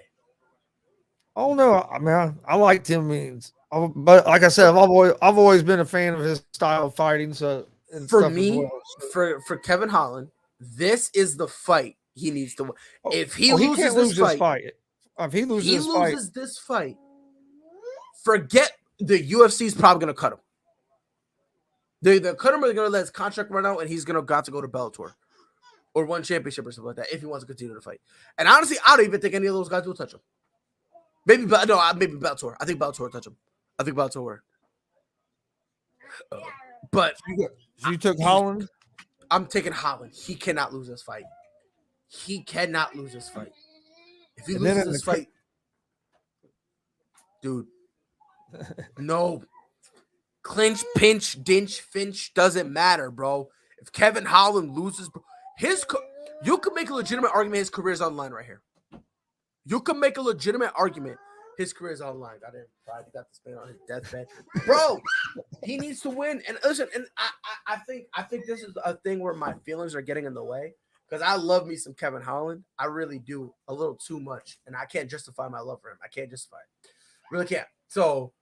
Oh no, I mean I like Tim Means, but like I said, I've always been a fan of his style of fighting. So for me, for Kevin Holland, this is the fight he needs to win. If he loses this fight, if he loses this fight, forget the UFC is probably gonna cut him. They're cut him or they're gonna let his contract run out and he's gonna got to go to Bellator or one championship or something like that if he wants to continue to fight. And honestly, I don't even think any of those guys will touch him. Maybe Bellator. I think Bellator will touch him. I think Bellator will. But you took Holland? I'm taking Holland. He cannot lose this fight. He cannot lose this fight. If he loses this fight, dude, no. Clinch, pinch, dinch, finch, doesn't matter, bro. If Kevin Holland loses, you can make a legitimate argument his career's on the line right here. You can make a legitimate argument his career's on the line. I didn't probably got this man on his deathbed. Bro, he needs to win. And listen, and I think this is a thing where my feelings are getting in the way. Because I love me some Kevin Holland. I really do, a little too much. And I can't justify my love for him. I can't justify it. Really can't. So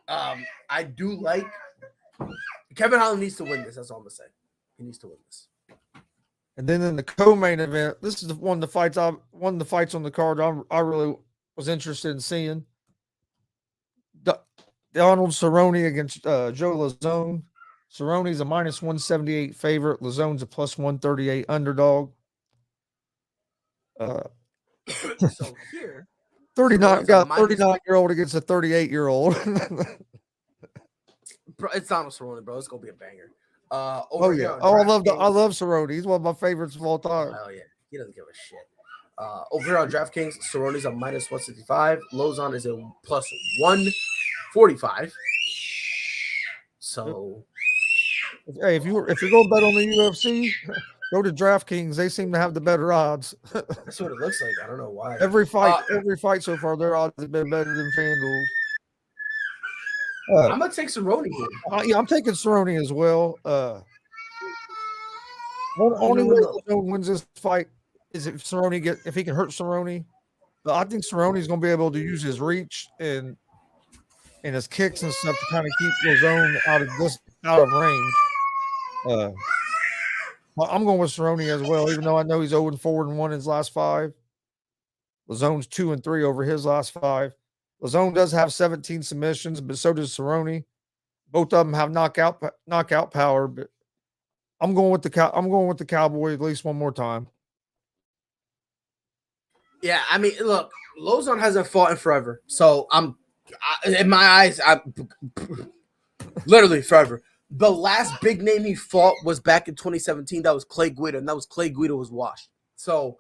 I do like Kevin Holland needs to win this. That's all I'm gonna say. He needs to win this. And then in the co-main event, this is one of the fights on the card I really was interested in seeing. Donald Cerrone against Joe Lazzone. Cerrone's a minus 178 favorite. Lazzone's a plus 138 underdog. So here, 39-year-old against a 38-year-old. Bro, it's Donald Cerrone, bro. It's gonna be a banger. I love Cerrone. He's one of my favorites of all time. Oh yeah, he doesn't give a shit. Over here on DraftKings, Cerrone's a minus 165. Lazzone is a plus 145. So, hey, if you're going to bet on the UFC, go to DraftKings. They seem to have the better odds. That's what it looks like. I don't know why. Every fight so far, their odds have been better than FanDuel. I'm gonna take Cerrone here. Yeah, I'm taking Cerrone as well. Only way Cerrone wins this fight is if he can hurt Cerrone. But I think Cerrone's going to be able to use his reach and his kicks and stuff to kind of keep Lazzone out of range. I'm going with Cerrone as well, even though I know he's 0-4-1 in his last 5. Lazzone's 2-3 over his last 5. Lazzone does have 17 submissions, but so does Cerrone. Both of them have knockout power, but I'm going with the Cowboy at least one more time. Yeah, I mean, look, Lazzone hasn't fought in forever, so in my eyes, literally forever. The last big name he fought was back in 2017. That was Clay Guida, and that was Clay Guida was washed. So,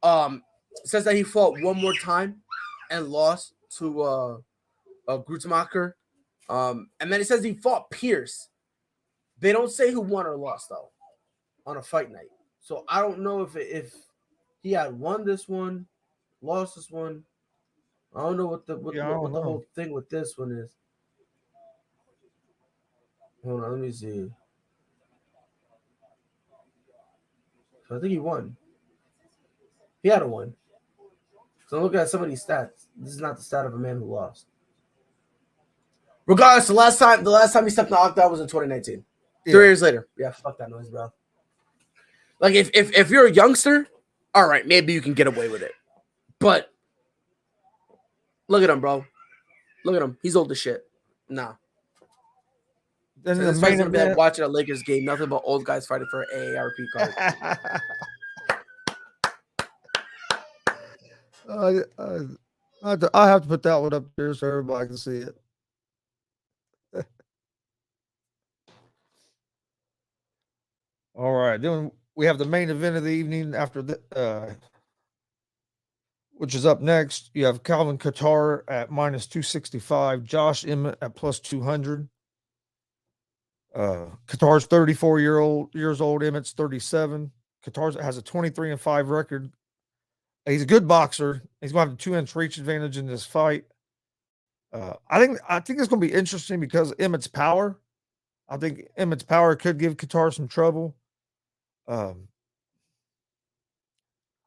it says that he fought one more time and lost to Grutzmacher. And then it says he fought Pierce. They don't say who won or lost though on a fight night. So I don't know if he had won this one, lost this one. I don't know what the whole thing with this one is. Hold on, let me see. So I think he won. He had a win. So look at some of these stats. This is not the stat of a man who lost. Regardless, the last time he stepped in the octagon was in 2019. Yeah. 3 years later. Yeah, fuck that noise, bro. Like if you're a youngster, all right, maybe you can get away with it. But look at him, bro. Look at him. He's old as shit. Nah. Then So the this main gonna be like event, watching a Lakers game, nothing but old guys fighting for an AARP card. I have to put that one up there so everybody can see it. All right, then we have the main event of the evening after the, which is up next. You have Calvin KATTAR at -265, Josh Emmett at +200. Qatar's 34 years old. Emmett's 37. Qatar has a 23-5 record. He's a good boxer. He's going to have a 2-inch reach advantage in this fight. I think it's going to be interesting because Emmett's power. I think Emmett's power could give Qatar some trouble. I've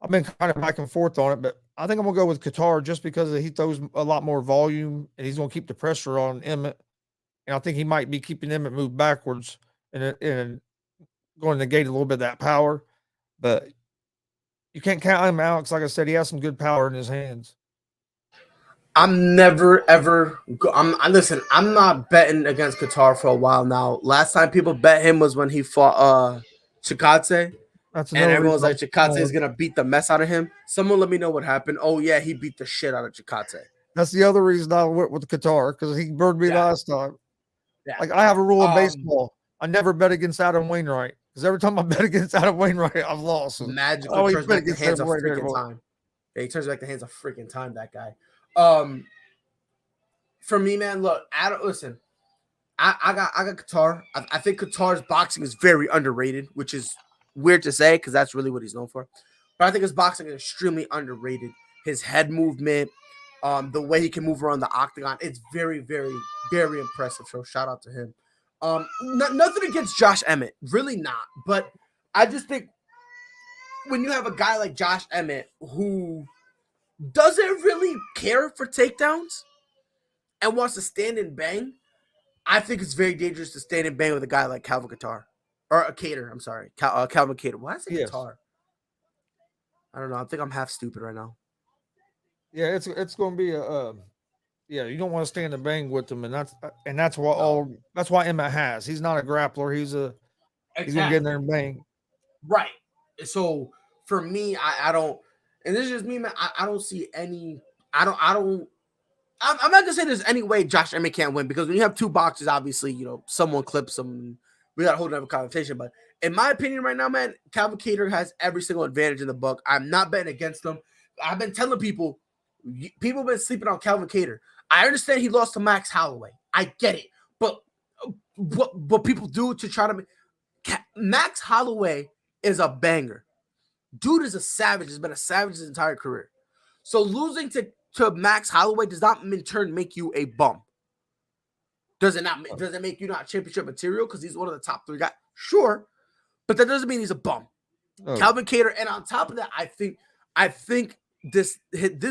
been kind of back and forth on it, but I think I'm going to go with Qatar just because he throws a lot more volume and he's going to keep the pressure on Emmett. And I think he might be keeping Emmett move backwards and going to negate a little bit of that power. But you can't count him out because, like I said, he has some good power in his hands. I'm never ever. Listen. I'm not betting against Qatar for a while now. Last time people bet him was when he fought Chikadze, and everyone was like, Chikadze is gonna beat the mess out of him. Someone let me know what happened. Oh yeah, he beat the shit out of Chikadze. That's the other reason I went with Qatar because he burned me last time. Yeah. Like I have a rule in baseball: I never bet against Adam Wainwright because every time I bet against Adam Wainwright, I've lost. Magically turns back the hands of freaking time. Yeah, he turns back the hands of freaking time. That guy. For me, man, look, listen, I got Qatar. I think Qatar's boxing is very underrated, which is weird to say because that's really what he's known for. But I think his boxing is extremely underrated. His head movement, the way he can move around the octagon, it's very, very, very impressive. So shout out to him. Nothing against Josh Emmett, really not. But I just think when you have a guy like Josh Emmett who doesn't really care for takedowns and wants to stand and bang, I think it's very dangerous to stand and bang with a guy like Calvin KATTAR. Or a Kattar, I'm sorry. Calvin KATTAR. Why is it Qatar? I don't know. I think I'm half stupid right now. Yeah, it's going to be a you don't want to stand and bang with him, and that's why Emmett has. He's not a grappler. He's going to get in there and bang. Right. So for me, I don't, and this is just me, man. I don't see any. I'm not gonna say there's any way Josh Emmett can't win because when you have two boxers, obviously, someone clips them. We got a whole other conversation. But in my opinion, right now, man, Calvin KATTAR has every single advantage in the book. I'm not betting against them. I've been telling people have been sleeping on Calvin KATTAR. I understand he lost to Max Holloway. I get it, but what people do to try to Max Holloway is a banger. Dude is a savage. Has been a savage his entire career. So losing to Max Holloway does not in turn make you a bum. Does it make you not championship material because he's one of the top 3 guys? Sure, but that doesn't mean he's a bum. Calvin KATTAR, and on top of that, I think this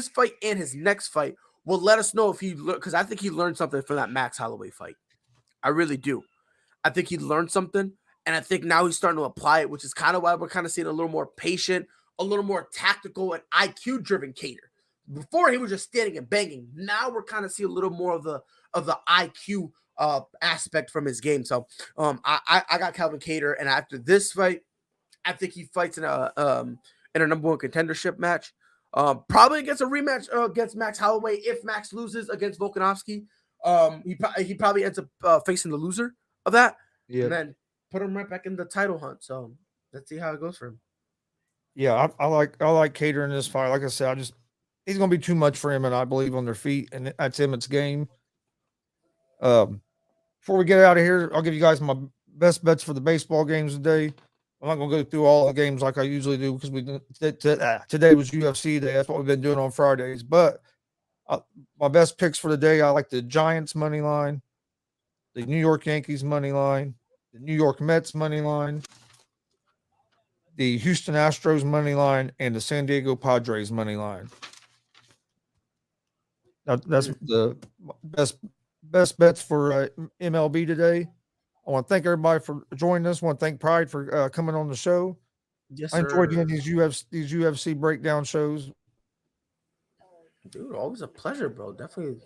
fight and his next fight will let us know if because I think he learned something from that Max Holloway fight. I really do. I think he learned something, and I think now he's starting to apply it, which is kind of why we're kind of seeing a little more patient, a little more tactical and IQ-driven KATTAR. Before he was just standing and banging. Now we're kind of seeing a little more of the IQ aspect from his game. So I got Calvin KATTAR, and after this fight, I think he fights in a number 1 contendership match. Probably against a rematch against Max Holloway if Max loses against Volkanovski. He probably ends up facing the loser of that, and then put him right back in the title hunt. So let's see how it goes for him. Yeah, I like KATTAR in this fight. Like I said, he's going to be too much for him, and I believe on their feet, and that's Emmett's game. Before we get out of here, I'll give you guys my best bets for the baseball games today. I'm not going to go through all the games like I usually do because today was UFC day. That's what we've been doing on Fridays. But my best picks for the day, I like the Giants money line, the New York Yankees money line, the New York Mets money line, the Houston Astros money line, and the San Diego Padres money line. That's the best bets for MLB today. I want to thank everybody for joining us. I want to thank Pride for coming on the show. Yes, I enjoyed sir. doing these UFC breakdown shows. Dude, always a pleasure, bro. Definitely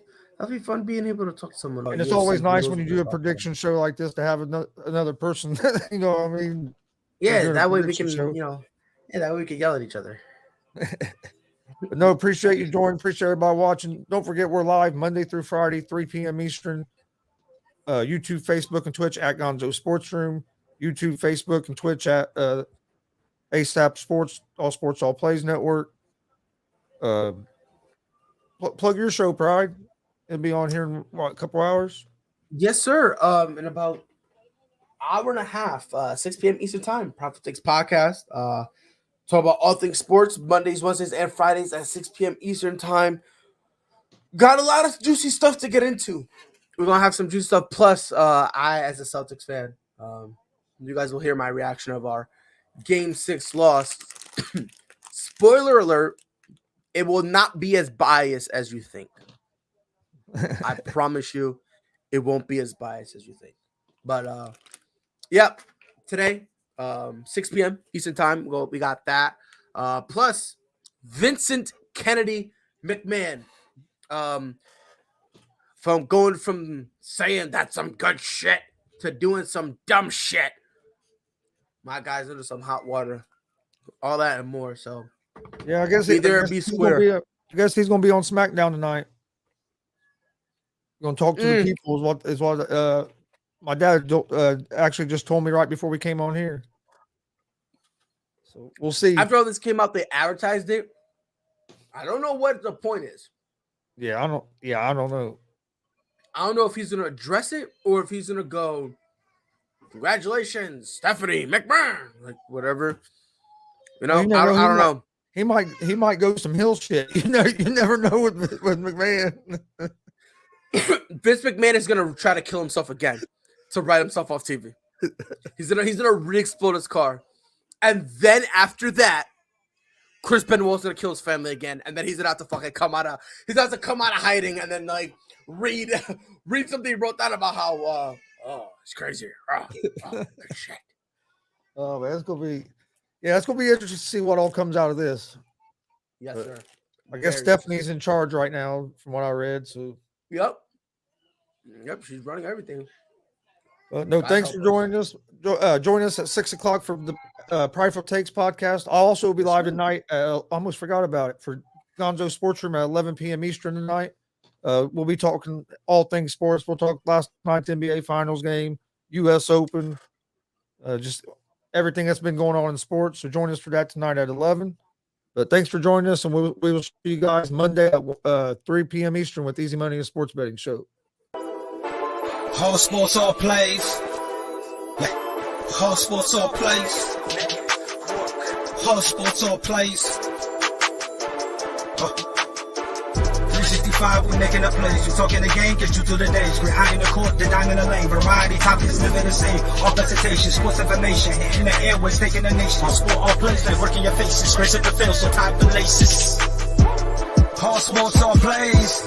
fun being able to talk to someone. And it's always nice when you do a prediction show like this to have another person. You know what I mean? Yeah, that way we can, that way we can yell at each other. But no, appreciate you joining. Appreciate everybody watching. Don't forget we're live Monday through Friday, 3 p.m. Eastern. YouTube, Facebook, and Twitch at Gonzo Sports Room. YouTube, Facebook, and Twitch at ASAP Sports, All Plays Network. Plug your show, Pride. It'll be on here in a couple hours. Yes, sir. In about an hour and a half, 6 p.m. Eastern Time. Profit Takes Podcast. Talk about all things sports, Mondays, Wednesdays, and Fridays at 6 p.m. Eastern Time. Got a lot of juicy stuff to get into. We're gonna have some juicy stuff. Plus, I, as a Celtics fan, you guys will hear my reaction of our Game 6 loss. Spoiler alert: it will not be as biased as you think. I promise you, it won't be as biased as you think. But yep, today, 6 p.m. Eastern Time. We got that. Plus, Vincent Kennedy McMahon. From saying that's some good shit to doing some dumb shit. My guy's into some hot water. All that and more. So yeah, I guess be there and be square. I guess he's gonna be on SmackDown tonight. Gonna talk to the people is what my dad actually just told me right before we came on here. So we'll see. After all this came out, they advertised it. I don't know what the point is. I don't know. I don't know if he's gonna address it or if he's gonna go, congratulations, Stephanie McMahon, like whatever. I don't know. He might go some hill shit. You never know with McMahon. Vince McMahon is gonna try to kill himself again to write himself off TV. He's gonna re-explode his car, and then after that, Chris Benoit's gonna kill his family again, and then he's gonna have to fucking come out of hiding, and then like read something he wrote down about how it's crazy. Shit. Oh man, it's gonna be interesting to see what all comes out of this. Yes, sir. I guess Stephanie's in charge right now, from what I read. So yep, she's running everything. No, thanks for joining us. Join us at 6 o'clock for the Prideful Takes podcast. I'll also be live tonight. Almost forgot about it, for Gonzo Sports Room at 11 p.m. Eastern tonight. We'll be talking all things sports. We'll talk last night's NBA Finals game, U.S. Open, just everything that's been going on in sports. So join us for that tonight at 11. But thanks for joining us, and we will see you guys Monday at 3 p.m. Eastern with Easy Money and Sports Betting Show. All sports, all plays. All sports, all plays. All sports, all plays. 365, we making a plays. You talking the game, get you to the days. We're high in the court, the dime in the lane. Variety, topics, living the same. All presentation, sports information. In the airways, taking the nation. All sport, all plays, like working your faces. Grace at the field, so tie the laces. All sports, all plays.